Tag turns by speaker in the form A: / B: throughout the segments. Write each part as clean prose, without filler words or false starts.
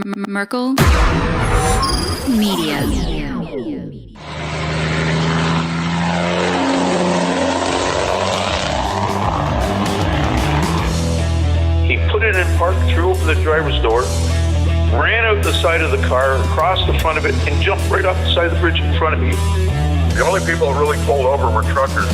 A: Merkel Media.
B: He put it in park, threw open the driver's door, ran out the side of the car, across the front of it, and jumped right off the side of the bridge in front of me.
C: The only people that really pulled over were truckers.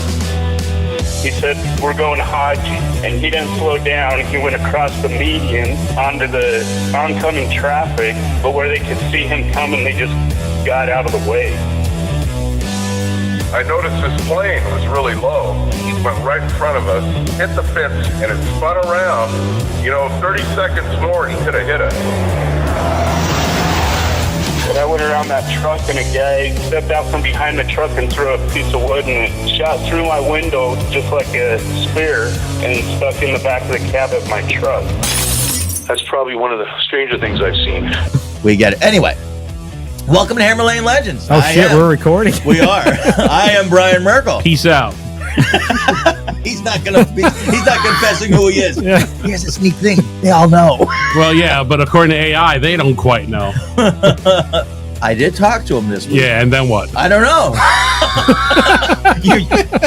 D: He said, we're going Hodge, and he didn't slow down. He went across the median onto the oncoming traffic, but where they could see him coming, they just got out of the way.
C: I noticed this plane was really low. It went right in front of us, hit the fence, and it spun around. 30 seconds more, he could have hit us.
D: But I went around that truck, and a guy stepped out from behind the truck and threw a piece of wood, and it shot through my window just like a spear and stuck in the back of the cab of my truck.
B: That's probably one of the stranger things I've seen.
E: We get it. Anyway, welcome to Hammer Lane Legends.
F: We're recording.
E: We are. I am Brian Merkel.
F: Peace out.
E: He's not confessing who he is.
F: Yeah.
E: He has a sneak thing. They all know.
F: Well, yeah, but according to AI, they don't quite know.
E: I did talk to him this week.
F: Yeah, and then what?
E: I don't know.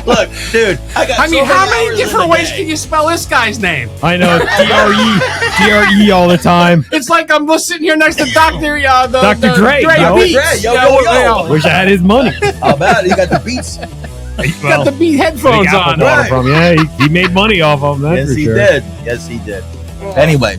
E: Look, dude,
G: how many different ways can you spell this guy's name?
F: I know, D-R-E all the time.
G: It's like I'm sitting here next to Dr.
F: Dre.
E: Yo.
F: Wish I had his money.
E: How about it? You got the beats.
G: Got the Beat headphones on.
F: Right. From. Yeah, he made money off of them. That's
E: Yes, he
F: sure.
E: did. Yes, he did. Anyway,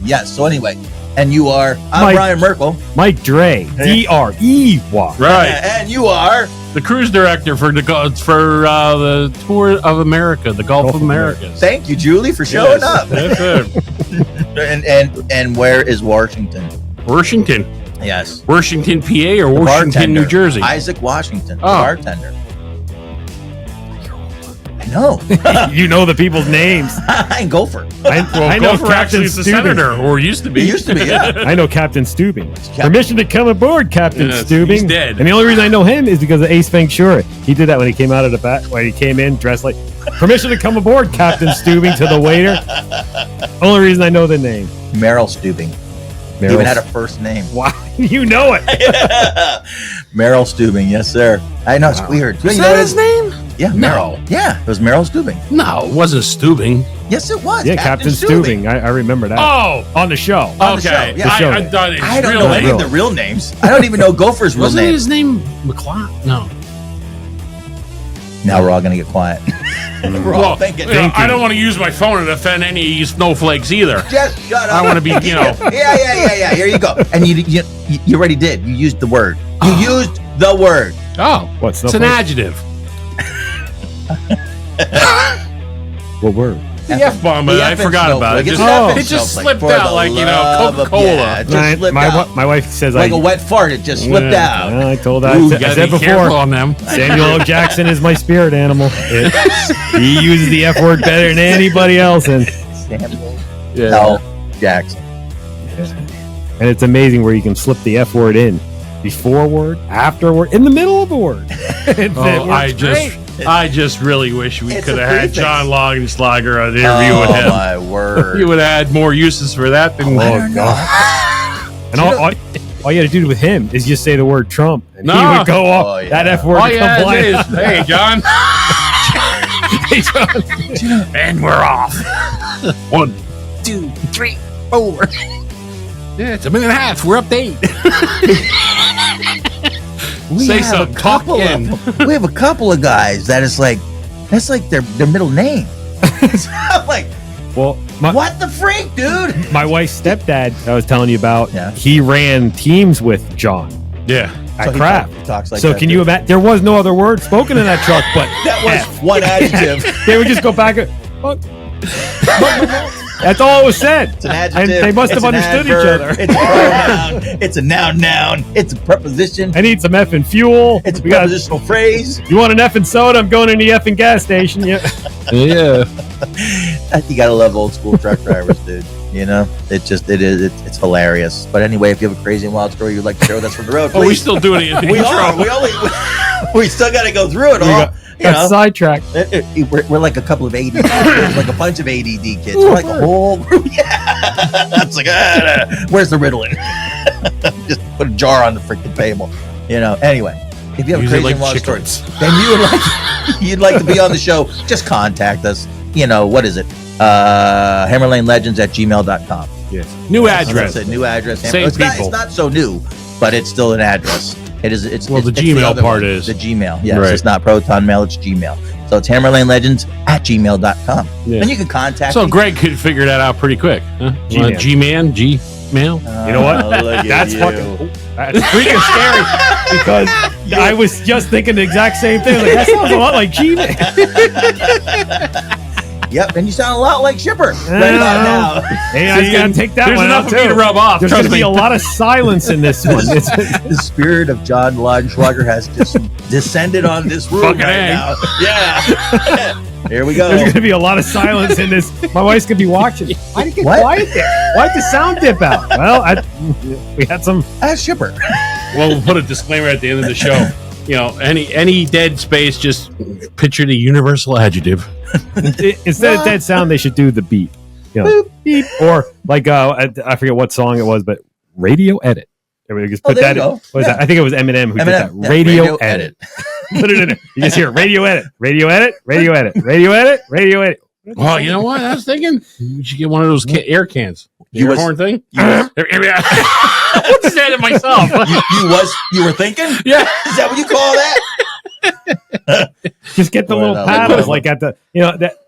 E: and you are. I'm Brian Merkel.
F: Mike Dre. D-R-E-Y.
G: Right.
E: And you are
G: The cruise director for the Tour of America, the Gulf of America.
E: Thank you, Julie, for showing up.
G: That's it.
E: And where is Washington?
G: Washington.
E: Yes.
G: Washington, PA, or
E: The
G: Washington,
E: bartender.
G: New Jersey?
E: Isaac Washington, the
G: Oh.
E: bartender. I know.
F: You know the people's names.
E: I'm Gopher.
F: I know
G: Gopher actually is the senator, or used to be.
E: He used to be, yeah.
F: I know Captain Stubing. Permission to come aboard, Captain
G: Yes,
F: Stubing.
G: he's dead.
F: And the only reason I know him is because of Ace Ventura. He did that when he came out of the back, when he came in dressed like, permission to come aboard, Captain Stubing, to the waiter. Only reason I know the name.
E: Meryl Stubing. He even had a first name.
F: Wow, you know it.
E: Meryl Stubing, yes, sir. I know, it's weird.
G: Is that his name?
E: Yeah,
G: No.
E: Meryl. Yeah, it was Meryl Stubing.
G: No, it wasn't Stubing.
E: Yes, it was.
F: Yeah, Captain Stubing. I remember that.
G: Oh,
F: On the show.
E: On the show,
G: okay.
E: yeah.
F: show.
G: I thought it was
E: I don't
G: real
E: know
G: name.
E: any of the real names. I don't even know Gopher's real
G: Wasn't
E: name.
G: his name McCloud? No.
E: Now we're all going to get quiet. We're all thinking.
G: I don't want to use my phone and offend any snowflakes either.
E: Just shut up.
G: I want to be,
E: Yeah. Here you go. And you already did. You used the word. You used the word.
G: Oh,
F: What's
G: it's an adjective.
F: What word?
G: The F-bomb, but I forgot about it. It just slipped out like, Coca-Cola.
E: Yeah, it just slipped out.
F: My wife says
E: Like a wet fart, it just slipped out.
F: Well, I told her.
G: Ooh,
F: I
G: gotta
F: said
G: be careful
F: before.
G: on them.
F: Samuel L. Jackson is my spirit animal. He uses the F word better than anybody else, and
E: Samuel L. Jackson.
F: and it's amazing where you can slip the F word in before a word, after a word, in the middle of a word.
G: I just really wish we
E: It's
G: could
E: a
G: have had
E: prefix.
G: John Longenslager on an interview with him.
E: Oh, my word.
G: He would have had more uses for that than
F: And all you had to do with him is just say the word Trump, and he
G: No.
F: would go off.
E: Oh, yeah.
F: That F word
G: All
F: would
G: you
F: come
G: had to
F: flying.
G: do is, hey, John.
F: Hey, John.
G: And we're off. 1, 2, 3, 4. Yeah, it's a minute and a half. We're up to 8. Say something. Talk in.
E: We have a couple of guys that's like their middle name. I'm like,
F: Well,
E: what the freak, dude?
F: my wife's stepdad, I was telling you about,
E: Yeah.
F: he ran teams with John
G: Yeah.
F: at
E: So he
F: Kraft.
E: talks like
F: So
E: that,
F: can
E: too.
F: you imagine? There was no other word spoken in that truck, but
E: That was
F: F.
E: one adjective.
F: They would just go back and, that's all it was said.
E: It's an adjective.
F: And they must have
E: It's an
F: understood each
E: adverb,
F: other.
E: It's a pronoun. It's a noun. It's a preposition.
F: I need some effing fuel.
E: It's a
F: We got-
E: prepositional phrase.
F: You want an effing soda? I'm going in the effing gas station. Yeah.
G: Yeah.
E: You gotta love old school truck drivers, dude. It's hilarious. But anyway, if you have a crazy and wild story you'd like to share with us from the road,
G: Oh, we
E: please.
G: still doing it in the
E: We
G: intro.
E: are. We still got to go through it all.
F: Got sidetracked.
E: We're like a couple of ADD kids, like a bunch of ADD kids. We're like a whole group. Yeah. It's like, where's the Ritalin? Just put a jar on the freaking table. Anyway, if you have
G: Use
E: a
G: it
E: crazy
G: like
E: wild story,
G: chickens.
E: then you'd like to be on the show, just contact us. What is it? hammerlanelegends@gmail.com.
G: Yes. New address.
E: That's a new address.
G: Same
E: it's
G: people.
E: not so new, but it's still an address. It is. It's
G: Well, the
E: it's
G: Gmail
E: other
G: part
E: one.
G: is.
E: The Gmail. Yes,
G: Right.
E: it's not Proton Mail. It's Gmail. So it's hammerlanelegends@gmail.com.
G: Yeah.
E: And you can contact
G: So
E: me.
G: Greg could figure that out pretty quick. Huh?
F: Gmail.
G: Gmail? Gmail?
F: You know what?
E: Look at
F: That's
E: you.
F: fucking. That's freaking scary because I was just thinking the exact same thing. Like, that sounds a lot like Gmail.
E: Yep, and you sound a lot like Shipper right about now.
F: Hey, I gotta take that
G: There's
F: one
G: enough
F: out
G: for me
F: too.
G: to rub off.
F: There's
G: Trust
F: gonna be
G: me.
F: a lot of silence in this one.
E: The spirit of John Laudenschlager has just descended on this room
G: Fucking
E: right
G: A.
E: now. Yeah. Here we go.
F: There's gonna be a lot of silence in this. My wife's gonna be watching. Why did it get
E: What?
F: quiet there? Why'd the sound dip out? Well, we had some.
E: Ask Shipper.
G: Well, we'll put a disclaimer at the end of the show. Any dead space, just picture the universal adjective.
F: Instead of dead sound, they should do the beep. Beep, or like I forget what song it was, but radio edit. Everybody just put
E: there
F: that.
E: you
F: In.
E: go.
F: What was
E: Yeah.
F: that? I think it was Eminem who did that.
E: Yeah,
F: Radio edit. Put it in there. You just hear radio edit, radio edit, radio edit, radio edit, radio edit.
G: Well, you know what? I was thinking we should get one of those air cans.
E: You was-
G: Unicorn thing? I said it myself.
E: You were thinking?
G: Yeah.
E: Is that what you call that?
F: Just get the
E: Or
F: little
E: that
F: paddles
E: little-
F: like at the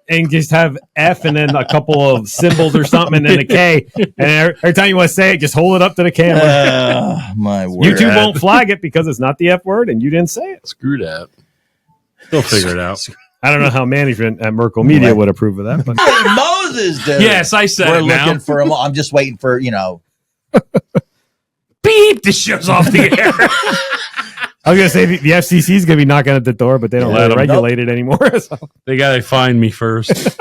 F: and just have F and then a couple of symbols or something and then a K. And every time you want to say it, just hold it up to the camera.
E: My word.
F: YouTube won't flag it because it's not the F word and you didn't say it.
G: Screw that. They'll figure it out.
F: I don't know how management at Merkel Media would approve of that, but
E: Hey, Moses, dude.
G: Yes, I said
E: We're
G: it now.
E: looking for him. I'm just waiting for,
G: Beep! This show's off the air.
F: I was gonna say the FCC is gonna be knocking at the door, but they don't
G: Yeah,
F: let it
G: let 'em-
F: regulate it anymore. So.
G: They gotta find me first.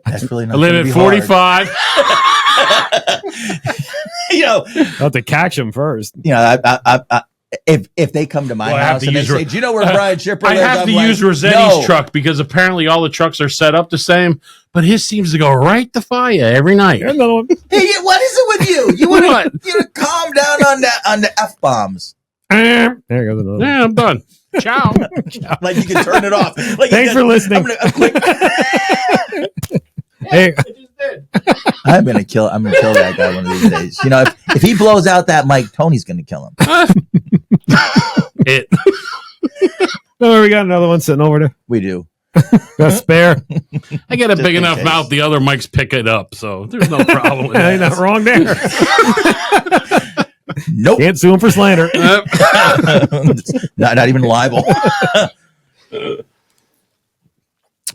E: That's really
G: I
E: not
G: live
E: gonna
G: at
E: be
G: 45.
F: I'll have to catch them first.
E: If they come to my
G: Well, I have
E: house
G: to
E: and they
G: use
E: say, "Do you know where Brian Shipper
G: I
E: lives?"
G: have
E: I'm
G: to
E: like,
G: use Rossetti's
E: "No."
G: truck because apparently all the trucks are set up the same, but his seems to go right to fire every night.
F: Here's another one.
E: Hey, what is it with you? You want
G: What?
E: to calm down on the F bombs?
F: There goes another one.
G: Yeah, I'm done. Ciao.
E: Like you can turn it off. Like
F: Thanks for listening. Hey,
E: I'm gonna kill that guy one of these days. If he blows out that mic, Tony's gonna kill him.
G: It.
F: no, we got another one sitting over there.
E: We do.
F: Got a spare.
G: I got a
E: Just
G: big
E: in
G: enough
E: case.
G: mouth. The other mics pick it up, so there's no problem with
F: Ain't
G: that.
F: nothing wrong there.
E: Nope.
F: Can't sue him for slander.
E: not even libel.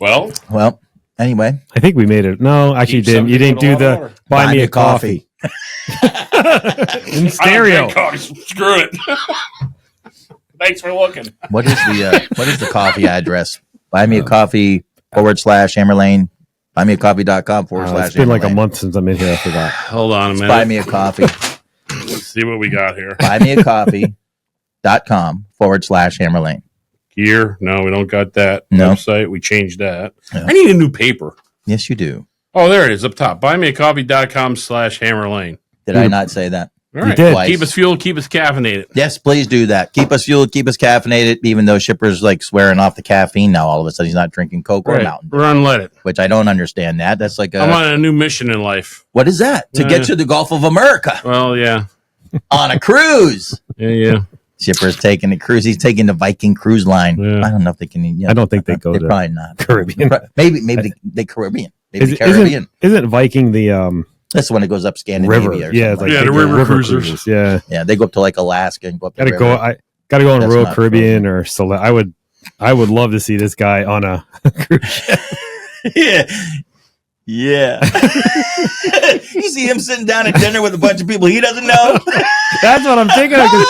G: Well,
E: Well, anyway,
F: I think we made it. No, actually, you
G: Keep
F: didn't. You
G: something
F: didn't do
G: going
F: the
G: on.
F: buy me a coffee in
G: I
F: stereo.
G: don't drink coffee, screw it. Thanks for looking.
E: what is the coffee address? Buy me a coffee /Hammerlane. Buymeacoffee.com /
F: It's been like a
E: Hammerlane.
F: month since I'm in here. I forgot.
G: Hold on a minute.
E: Buy me a coffee.
G: Let's see what we got here.
E: Buymeacoffee.com / Hammerlane.
G: Here, no, we don't got that
E: No.
G: website. We changed that.
E: Yeah.
G: I need a new paper.
E: Yes, you do.
G: Oh, there it is up top. Buymeacoffee.com / Hammerlane.
E: Did I not say that?
G: All right.
F: did.
E: Twice.
G: Keep us fueled, keep us caffeinated.
E: Yes, please do that. Keep us fueled, keep us caffeinated, even though Shipper's like swearing off the caffeine now. All of a sudden, he's not drinking Coke or
G: Right.
E: Mountain Dew,
G: Run, let it.
E: which I don't understand that. That's like
G: I'm on a new mission in life.
E: what is that? To get to the Gulf of America
G: Well, yeah.
E: on a cruise.
G: Yeah.
E: Shipper's taking the cruise. He's taking the Viking cruise line.
G: Yeah.
E: I don't know if they can.
F: I don't think they go
E: They're
F: to
E: probably not.
F: Caribbean.
E: Maybe they Caribbean. Maybe the
F: Isn't,
E: Caribbean.
F: isn't Viking the
E: That's the one that goes up Scandinavia.
F: river?
E: Or
F: Yeah,
E: something
F: it's like
G: Yeah,
F: they
G: the
F: go
G: river cruisers.
F: Yeah,
E: yeah, they go up to like Alaska and go up.
F: gotta
E: the
F: go.
E: river.
F: I gotta go on
E: That's
F: Royal
E: not
F: Caribbean or I would love to see this guy on a cruise ship.
E: Yeah. Yeah. You see him sitting down at dinner with a bunch of people he doesn't know.
F: That's what I'm thinking of. 'Cause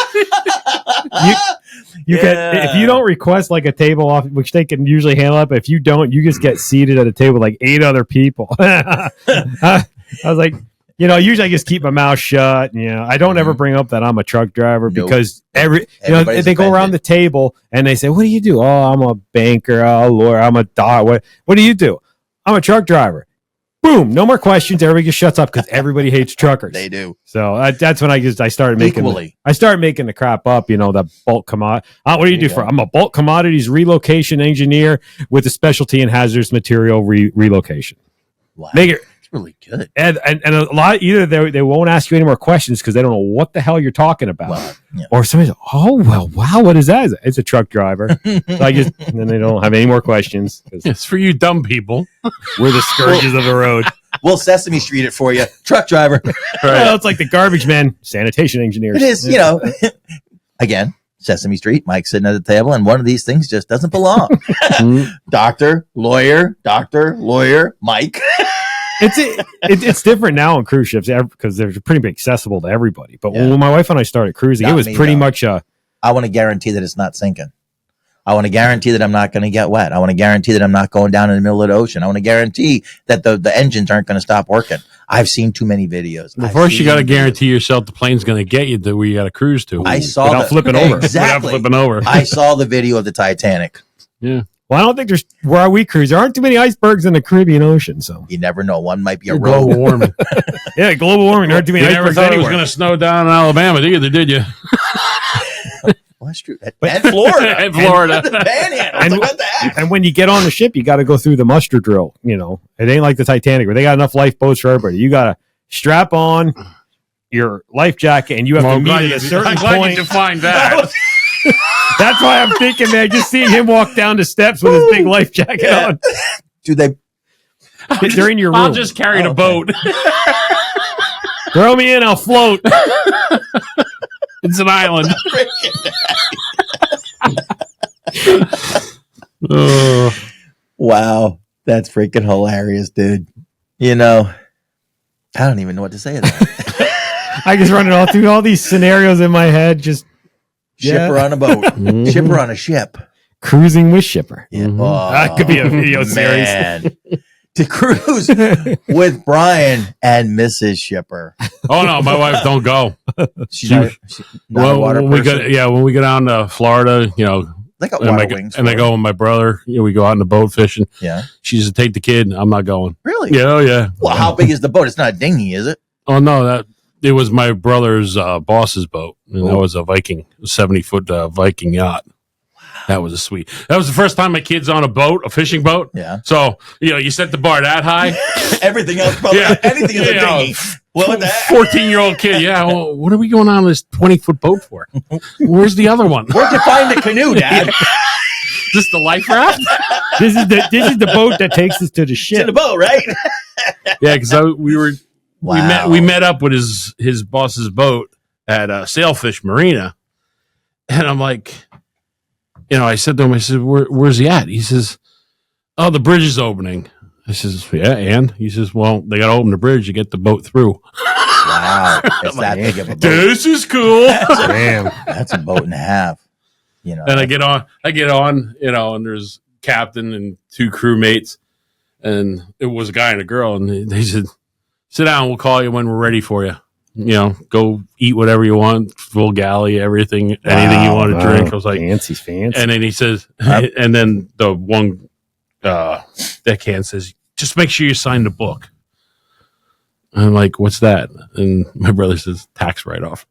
F: You
E: Yeah.
F: can, if you don't request like a table off, which they can usually handle up. If you don't, you just get seated at a table with like 8 other people. I was like, usually I just keep my mouth shut. I don't ever bring up that I'm a truck driver
E: Nope.
F: because
E: Everybody's
F: they go around
E: offended.
F: the table and they say, "What do you do?" "Oh, I'm a banker. Oh, lawyer. I'm a doc. What do you do?" "I'm a truck driver." boom, no more questions. Everybody just shuts up because everybody hates truckers.
E: They do.
F: So that's when I started making
E: Equally.
F: the crap up. The bulk commodity. What do you do
E: go.
F: for? I'm a bulk commodities relocation engineer with a specialty in hazardous material relocation.
E: Wow.
F: Make it.
E: Really good.
F: And a lot either they won't ask you any more questions because they don't know what the hell you're talking about,
E: Well, yeah.
F: or somebody's wow, what is that? It's a truck driver. So and then they don't have any more questions.
G: It's for you dumb people.
F: We're the scourges of the road.
E: We'll Sesame Street it for you, truck driver.
F: Well, it's like the garbage man, sanitation engineers.
E: It is, again, Sesame Street. Mike's sitting at the table, and one of these things just doesn't belong. Doctor, lawyer, Mike.
F: It's different now on cruise ships because they're pretty accessible to everybody. But when my wife and I started cruising, it was pretty much
E: I want to guarantee that it's not sinking. I want to guarantee that I'm not going to get wet. I want to guarantee that I'm not going down in the middle of the ocean. I want to guarantee that the engines aren't going to stop working. I've seen too many videos.
G: Well, first, you got to guarantee yourself the plane's going to get you to where you got to cruise to.
E: I saw
F: without flipping over.
E: Exactly.
G: Without flipping over.
E: I saw the video of the Titanic.
G: Yeah.
F: Well, I don't think there's where we cruise. There aren't too many icebergs in the Caribbean Ocean, so
E: You never know. One might be a
G: Global
E: rogue.
G: warming.
F: yeah, global warming. There aren't too many
G: You never
F: icebergs
G: thought it was
F: anywhere.
G: going to snow down in Alabama either, did you?
E: Well, that's true. And Florida.
G: And Florida.
E: The Panhandle.
F: And-
E: Like, what the heck?
F: And when you get on the ship, you got to go through the muster drill. It ain't like the Titanic where they got enough lifeboats for everybody. You got to strap on your life jacket, and you have to meet at a certain
G: I'm glad
F: point.
G: you defined that.
F: That's why I'm thinking, man, just seeing him walk down the steps with his big life jacket
E: Yeah.
F: on.
E: Do they?
F: They're in your room.
G: I'll just carry the boat.
F: Throw me in, I'll float.
G: It's an island.
E: Wow. That's freaking hilarious, dude. I don't even know what to say to that.
F: I just running all through all these scenarios in my head, just
E: Shipper on a boat. Shipper on a ship.
F: cruising with Shipper.
E: Yeah.
G: Mhm.
F: That could be a video series.
E: Man. To cruise with Brian and Mrs. Shipper.
G: Oh no, my wife don't go.
E: She's not a water
G: when we
E: person.
G: go, when we go down to Florida,
E: They got
G: and,
E: water
G: I,
E: wings.
G: and I
E: for
G: go with my brother. We go out in the boat fishing.
E: Yeah.
G: She says, "Take the kid." I'm not going.
E: Really?
G: Yeah, oh yeah.
E: Well, how big is the boat? It's not a dinghy, is it?
G: Oh no, it was my brother's boss's boat, and that was a Viking, 70-foot Viking yacht. That was sweet. That was the first time my kid's on a boat, a fishing boat.
E: Yeah.
G: So you set the bar that high.
E: Everything else, probably.
G: Yeah.
E: Anything is a
G: Yeah.
E: dinghy. What the heck?
G: 14-year-old kid. Yeah. Well, what are we going on this 20-foot boat for? Where's the other one?
E: Where'd you find the canoe, Dad?
G: Just the life raft?
F: This is the boat that takes us to the
E: It's
F: ship.
E: in the boat, right?
G: Yeah, because we met up with his boss's boat at Sailfish Marina, and I'm like, I said to him, I said, where's he at? He says, oh, the bridge is opening. I says, yeah, and he says, well, they got to open the bridge to get the boat through.
E: Wow. It's that big of a boat.
G: This is cool.
F: Damn.
E: That's a boat and a half.
G: And I get on, and there's captain and two crewmates, and it was a guy and a girl, and they said, sit down, we'll call you when we're ready for you. Go eat whatever you want, full galley, anything you want to drink. I was like,
F: fancy.
G: and then he says, and then the one deckhand says, just make sure you sign the book. I'm like, what's that? And my brother says, tax write-off.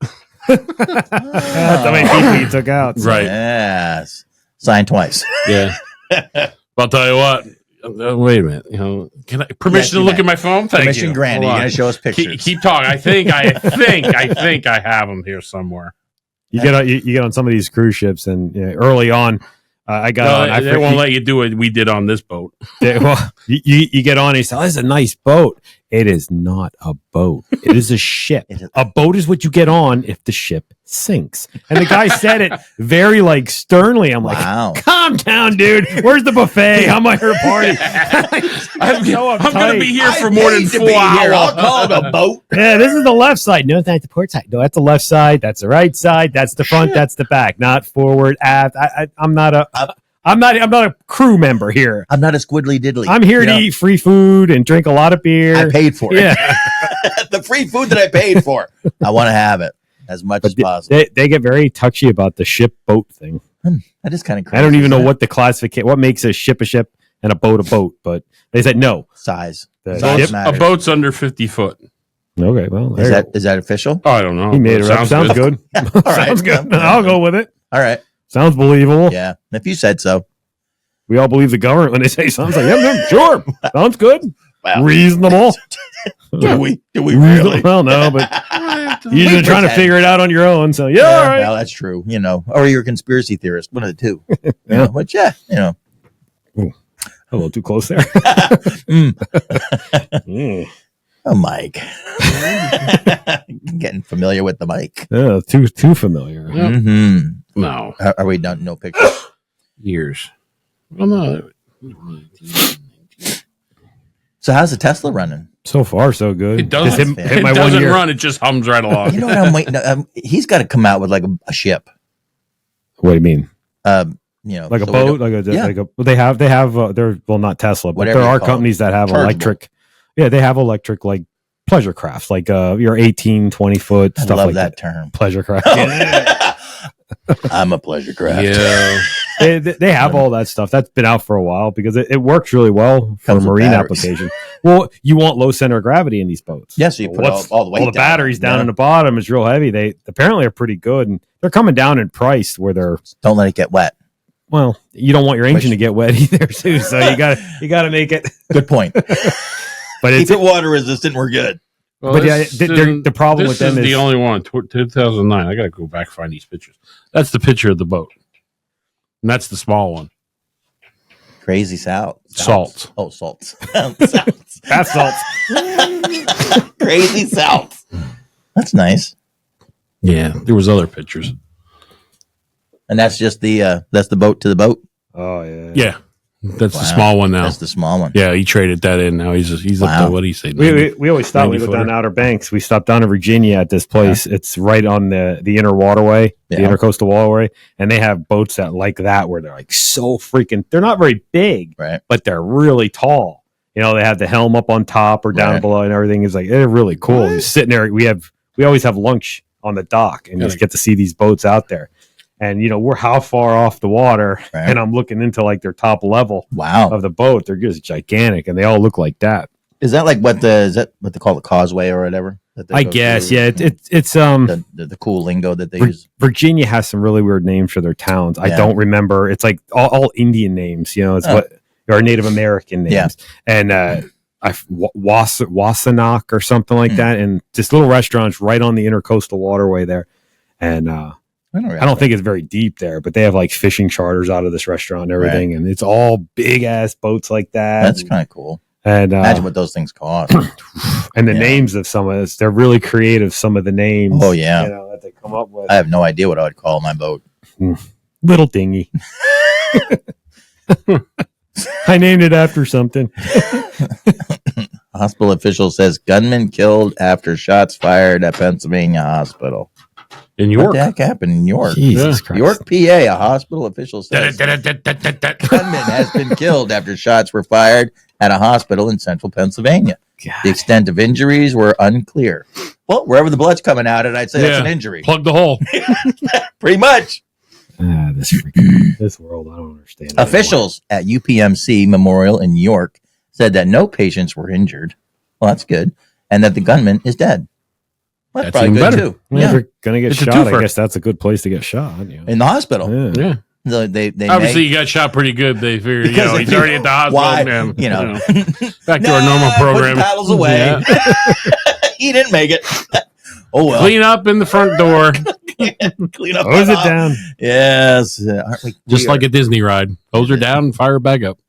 F: That's how many people you took out. So.
G: Right.
E: Yes. Signed twice.
G: Yeah. But I'll tell you what. Wait a minute. Can I permission to look at my phone? Thank
E: Permission
G: you.
E: granted.
G: Hold
E: You're
G: on.
E: going to show us pictures.
G: Keep talking. I think I have them here somewhere.
F: You get on some of these cruise ships, and early on, I got on.
G: They won't let you do what we did on this boat.
F: Well, you get on and you say, oh, this is a nice boat. It is not a boat. It is a ship. A boat is what you get on if the ship sinks. And the guy said it very sternly. I'm like,
E: Wow.
F: calm down, dude. Where's the buffet? How am I here party?
G: I'm going to be here for
E: I
G: more than
E: paid to
G: 4
E: be here. I'll
G: hours.
E: call it a boat.
F: Yeah, this is the left side. No, that's the port side. No, that's the left side. That's the right side. That's the front. That's the back. Not forward, aft. I'm not a crew member here.
E: I'm not a squiddly diddly.
F: I'm here to eat free food and drink a lot of beer.
E: I paid for it.
F: Yeah.
E: The free food that I paid for. I want to have it as much as possible.
F: They get very touchy about the ship boat thing.
E: That is kind of crazy.
F: I don't even know
E: isn't it?
F: what the classification, what makes a ship. and a boat. But they said no.
E: Size.
F: Size
G: A
E: matters.
G: boat's under 50 foot.
F: Okay, well,
E: Is that official?
G: Oh, I don't know.
F: he made it up. Sounds good.
E: All right.
F: Sounds good. I'll go with it.
E: All right.
F: Sounds believable.
E: Yeah. If you said so.
F: We all believe the government when they say something. It's like, yeah, sure. Sounds good.
E: Wow.
F: Reasonable.
E: Do we really?
F: Well, no, but you're usually trying to figure it out on your own. So, yeah, all right.
E: Well, that's true. Or you're a conspiracy theorist. One of the two.
F: Yeah.
E: But yeah,
F: Ooh, a little too close there.
E: Oh, Mike. Getting familiar with the mic.
F: Yeah, too familiar.
E: Mm-hmm.
G: No.
E: Are we done? No pictures?
G: Years. Well, no.
E: So how's the Tesla running?
F: So far, so good.
G: It doesn't,
F: Just hit my
G: it
F: 1
G: doesn't
F: year.
G: run. It just hums right along.
E: You know what I'm waiting? He's got to come out with like a ship.
F: What do you mean?
E: so
F: Like a
E: we
F: boat?
E: don't-
F: They have, they're, well, not Tesla, but
E: Whatever
F: there
E: you
F: are
E: call
F: companies that have
E: Chargeable.
F: electric. Yeah, they have electric, like, pleasure crafts, like your 18, 20 foot,
E: I
F: stuff
E: love
F: like
E: that
F: that.
E: term.
F: Pleasure craft.
E: I'm a pleasure craft.
G: Yeah.
F: They have all that stuff. That's been out for a while because it works really well for
E: Comes with
F: marine
E: batteries.
F: application. Well, you want low center of gravity in these boats.
E: Yeah, so you put all the weight
F: all the
E: down.
F: batteries down
E: Yeah.
F: in the bottom is real heavy. They apparently are pretty good, and they're coming down in price where they're,
E: Don't let it get wet.
F: well, you don't want your engine to get wet either, too. So you gotta make it.
E: Good point.
F: But
E: Keep
F: it's
E: it water resistant. We're good.
G: Well,
F: But yeah,
G: this
F: the problem
G: this
F: with them
G: is the
F: is-
G: only one. 2009. I got to go back and find these pictures. That's the picture of the boat. And that's the small one.
E: Crazy salt.
G: Salt.
E: Oh, salts. Salts.
F: bath salts.
E: Crazy salt. That's nice.
G: Yeah. There was other pictures.
E: And that's just that's the boat to the boat.
F: Oh yeah.
G: Yeah. That's the
E: Wow.
G: small one now.
E: That's the small one.
G: Yeah, he traded that in. Now he's up
E: Wow.
G: to, what do you say?
F: We always stop. We
G: 90
F: go down
G: footer.
F: Outer Banks. We stopped down in Virginia at this place. It's right on the inner waterway, the
E: Yeah.
F: intercoastal waterway, and they have boats that like that where they're like so freaking. They're not very big,
E: Right.
F: but they're really tall. They have the helm up on top or down
E: Right.
F: below, and everything is like they're really cool.
G: What?
F: Just sitting there, we always have lunch on the dock and just get to see these boats out there. And we're how far off the water,
E: Right.
F: and I'm looking into like their top level
E: Wow.
F: of the boat. They're just gigantic, and they all look like that.
E: Is that like what they call the causeway or whatever? That they
F: I
E: go
F: guess,
E: through?
F: yeah. It's
E: The cool lingo that they use.
F: Virginia has some really weird names for their towns. I
E: Yeah.
F: don't remember. It's like all Indian names. It's or Native American names.
E: Yeah.
F: And Wasanock or something like
E: Hmm.
F: that. And this little restaurant's right on the intercoastal waterway there. And I don't think it's very deep there, but they have like fishing charters out of this restaurant and everything. And it's all big ass boats like that.
E: That's kind of cool.
F: And
E: Imagine what those things cost.
F: and the
E: Yeah.
F: names of some of this, they're really creative. Some of the names.
E: Oh, yeah.
F: That they come up with.
E: I have no idea what I would call my boat.
F: Little dinghy. I named it after something.
E: Hospital official says gunman killed after shots fired at Pennsylvania hospital.
G: In
E: What
G: York.
E: the heck happened in York?
F: Jesus Christ.
E: York, PA. A hospital official says gunman has been killed after shots were fired at a hospital in central Pennsylvania.
F: God.
E: The extent of injuries were unclear. Well, wherever the blood's coming out, and I'd say that's
G: Yeah.
E: an injury.
G: Plug the hole.
E: Pretty much.
F: This world, I don't understand. it
E: Officials at UPMC Memorial in New York said that no patients were injured. Well, that's good. And that the gunman is dead. Well, that's
G: That's
E: probably
G: even
E: good,
G: better.
E: too.
F: anymore. If you're gonna get
G: It's a
F: shot, I
G: twofer.
F: guess that's a good place to get shot.
E: In the hospital.
F: Yeah.
G: Yeah.
E: They
G: Obviously,
E: may-
G: you got shot pretty good. They figured,
E: Because
G: he's
E: they-
G: already at the hospital.
E: why,
G: Man,
E: you know.
G: back to our normal
E: Put
G: program.
E: the paddles away.
G: Yeah.
E: He didn't make it. Oh, well.
G: Clean up in the front door,
E: Clean up.
F: Hose
E: the
F: it
E: top.
F: down.
E: Yes. Aren't we?
G: just like a Disney ride. Hose her down and fire her back up.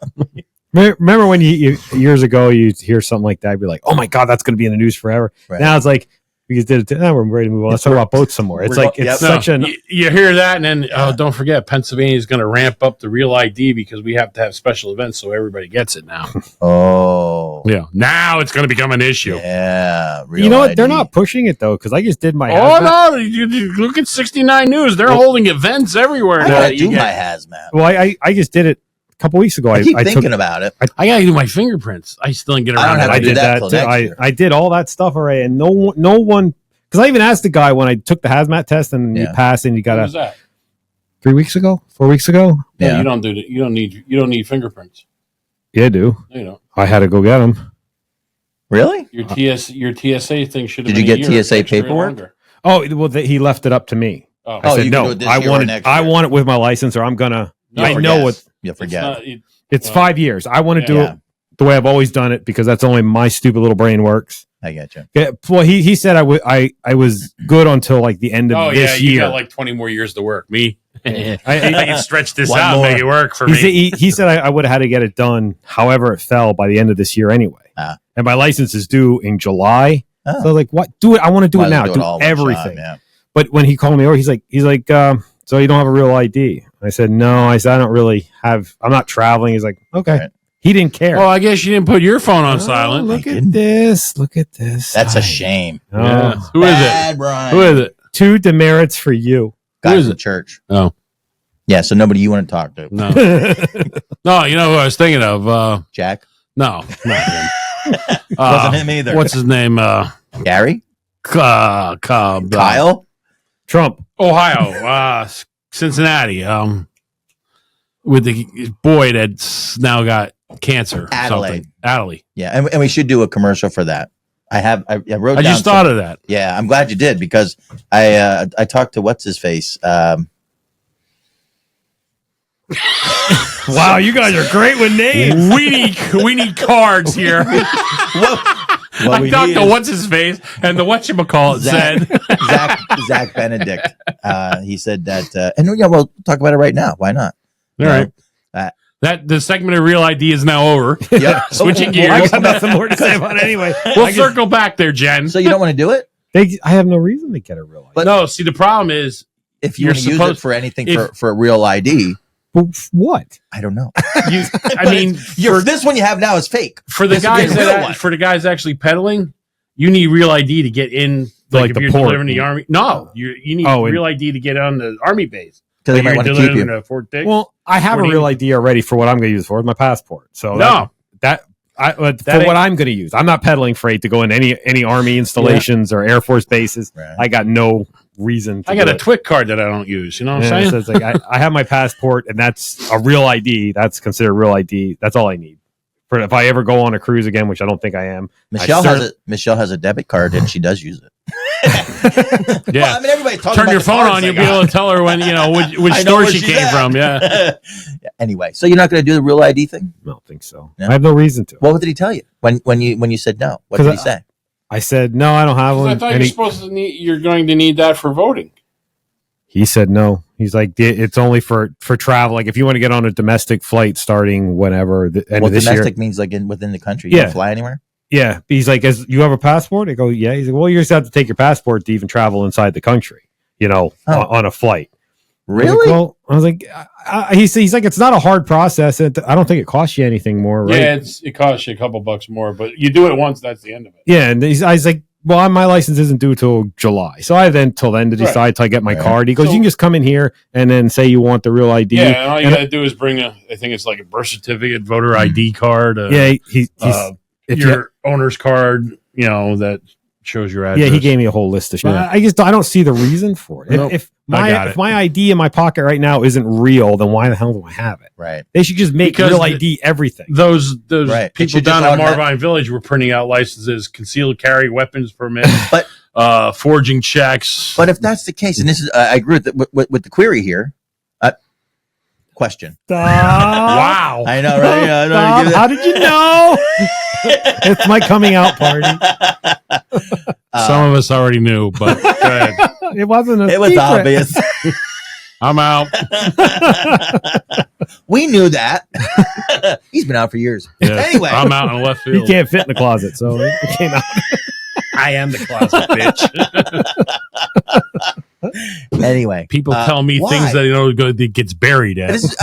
F: Remember when you years ago you'd hear something like that, you'd be like, "Oh my god, that's going to be in the news forever."
E: Right.
F: Now it's like we just did it. Now we're ready to move on. Let's talk about boats some more. It's
E: We're
F: like
E: go-
F: it's
E: yep.
F: such an
G: You hear that, and then don't forget, Pennsylvania is going to ramp up the real ID because we have to have special events so everybody gets it now.
E: Oh.
G: Yeah, now it's going to become an issue.
E: Yeah. Real
F: you know what? They're
E: ID.
F: not pushing it though because I just did my.
G: Oh
F: hazmat.
G: no! You look at 69 News; they're holding events everywhere
E: I
G: now.
E: gotta
G: You
E: do
G: get-
E: my hazmat.
F: Well, I just did it a couple weeks ago.
E: I keep
F: I
E: thinking
F: took,
E: about it.
G: I gotta do my fingerprints. I still didn't get
E: I
G: around
E: don't
G: to
E: have
F: I
E: to do
F: did
E: that
F: that
E: till
F: too.
E: next year.
F: I did all that stuff already, and no one. Because I even asked the guy when I took the hazmat test, and you
E: Yeah.
F: passed, and you got
G: What was
F: a
G: that?
F: 3 weeks ago, 4 weeks ago.
G: No,
E: Yeah.
G: you don't need fingerprints.
F: Yeah, I do.
G: You know,
F: I had to go get them.
E: Really?
G: your TSA thing should have.
E: Did you
G: been a
E: get
G: year
E: TSA
G: extra
E: paperwork?
G: longer.
F: Oh, well, he left it up to me.
G: Oh,
F: I said,
E: you can
F: no,
E: do it this
F: I
E: year or
F: want it.
E: next
F: I
E: year.
F: want it with my license, or I'm gonna.
G: No,
F: I know what
E: You'll
G: it's
E: forget.
G: not.
F: it's 5 years. I want to do
E: Yeah.
F: it the way I've always done it because that's only my stupid little brain works.
E: I get you.
F: Yeah, well, he said I was good until like the end of
G: Oh yeah,
F: this
G: you
F: year.
G: got like 20 more years to work. Me, I
F: I-
G: can stretch this
E: One
G: out,
E: more.
G: and make it work for
F: he,
G: me.
F: said, he said I would have had to get it done, however it fell by the end of this year anyway. And my license is due in July. So I was like, what? Do it. I want to do
E: Might
F: it
E: as
F: now.
E: well
F: Do
E: all one
F: everything.
E: shot, yeah.
F: But when he called me over, he's like, so you don't have a real ID? I said, no. I said, I don't really have. I'm not traveling. He's like, okay.
E: Right.
F: He didn't care.
G: Oh, I guess you didn't put your phone on
F: Oh,
G: silent.
F: Look
E: I
F: at
E: didn't.
F: this. Look at this.
E: That's a shame.
F: Oh.
G: Yeah. Who is it?
E: Bad, Brian.
G: Who is it?
F: 2 demerits for you.
E: Guy
G: Who is
E: from
G: it?
E: church.
G: Oh
E: Yeah, so nobody you want to talk to.
G: no, no. You know who I was thinking of?
E: Jack?
G: No, not him.
E: Wasn't him either.
G: What's his name?
E: Gary?
G: Kyle,
F: Trump.
G: Ohio, Cincinnati. With the boy that's now got cancer. or
E: Adelaide.
G: something. Adelaide.
E: Yeah, and we should do a commercial for that. I wrote
G: I
E: down
G: just thought of that.
E: Yeah, I'm glad you did because I talked to what's his face.
F: Wow, you guys are great with names.
G: We need cards here.
E: What
G: I
E: we
G: talked
E: need
G: to
E: is
G: what's his face, and the whatchamacallit
E: Zach,
G: said.
E: Zach Benedict. He said that, and yeah, we'll talk about it right now. Why not?
G: All right. That the segment of Real ID is now over.
E: Yeah.
G: Switching
F: I
G: gears.
F: got nothing more to say about it anyway.
G: We'll circle back there, Jen.
E: So you don't want to do it?
F: I have no reason to get a real ID.
E: But-
G: no, see, the problem is
E: If you
G: You're
E: want to use it
G: supposed-
E: for anything
G: if-
E: for a real ID,
F: But what?
E: I don't know.
G: I mean,
E: This one you have now is fake.
G: for the
E: This would
G: guys
E: be a real
G: that
E: one.
G: for the guys actually peddling, you need Real ID to get in.
F: Like
G: if
F: the
G: you're
F: port.
G: delivering the army, no, you need
F: Oh, and-
G: Real ID to get on the army base.
E: Because they
G: Like
E: might
G: you're
E: want to keep
G: delivering
E: you.
G: to Fort Dix.
F: Well, I have a
G: 40.
F: real ID already for what I'm going to use it for my passport. So
G: No.
F: that for
G: ain't-
F: what I'm going to use. I'm not peddling freight to go in any army installations or Air Force bases.
E: Right.
F: I got no reason. To
G: I got
F: do
G: a
F: it.
G: TWIC card that I don't use. You know what
F: Yeah,
G: I'm
F: so
G: saying?
F: it's like I have my passport, and that's a real ID. That's considered real ID. That's all I need. For if I ever go on a cruise again, which I don't think I am.
E: Michelle has a debit card and she does use it.
G: Yeah.
E: Well, I mean, everybody talks
G: Turn
E: about
G: your
E: the
G: phone
E: cards
G: on,
E: they
G: you'll be
E: got.
G: able to tell her when which
E: I know
G: store
E: where
G: she
E: she's
G: came
E: at.
G: from. Yeah.
E: Anyway, so you're not going to do the real ID thing?
F: I don't think so.
E: No?
F: I have no reason to.
E: What did he tell you when you said no? What
F: 'Cause
E: did he say?
F: I said no. I don't have
G: I
F: one.
G: thought
F: And
G: you're supposed to need. You're going to need that for voting.
F: he said no. He's like it's only for travel. Like if you want to get on a domestic flight starting whenever the end
E: Well,
F: of this
E: domestic
F: year.
E: means like within the country. You
F: Yeah.
E: don't fly anywhere.
F: Yeah, he's like, "As you have a passport?" I go, "Yeah." He's like, "Well, you just have to take your passport to even travel inside the country, on a flight."
E: Really?
F: I was like, he's like, it's not a hard process. And I don't think it costs you anything more, right?
G: Yeah, it costs you a couple bucks more, but you do it once. That's the end of it.
F: Yeah, and I was like, well, my license isn't due till July, so I have till then to
G: Right.
F: decide till I get my
E: Right.
F: card. He goes,
G: So-
F: you can just come in here and then say you want the real ID.
G: Yeah, and all you
F: And-
G: got to do is bring I think it's like a birth certificate, voter ID card.
F: Yeah, he's if you-
G: your owner's card. That shows your address.
F: yeah, he gave me a whole list of shit.
G: Yeah.
F: I don't see the reason for it.
G: Nope.
F: If
G: I got
F: if
G: it.
F: my ID in my pocket right now isn't real, then why the hell do I have it?
E: Right.
F: They should just make
G: Because
F: real
G: the-
F: ID everything.
G: Those
E: Right. It
G: people
E: should just
G: down at
E: automatic-
G: Marvine Village were printing out licenses, concealed carry weapons permit,
E: But
G: forging checks.
E: but if that's the case, and this is I agree with the query here. Question.
G: Wow.
E: I know, right? I know,
F: Bob,
E: give it-
F: how did you know? It's my coming out party.
G: Some of us already knew, but go ahead.
F: It wasn't a
E: It was
F: secret.
E: obvious.
G: I'm out.
E: We knew that. He's been out for years.
G: Yeah,
E: Anyway,
G: I'm out in left
F: He
G: field.
F: can't fit in the closet, so it came out.
G: I am the closet bitch.
E: anyway,
G: People tell me
E: why?
G: things that gets buried at.
E: This is,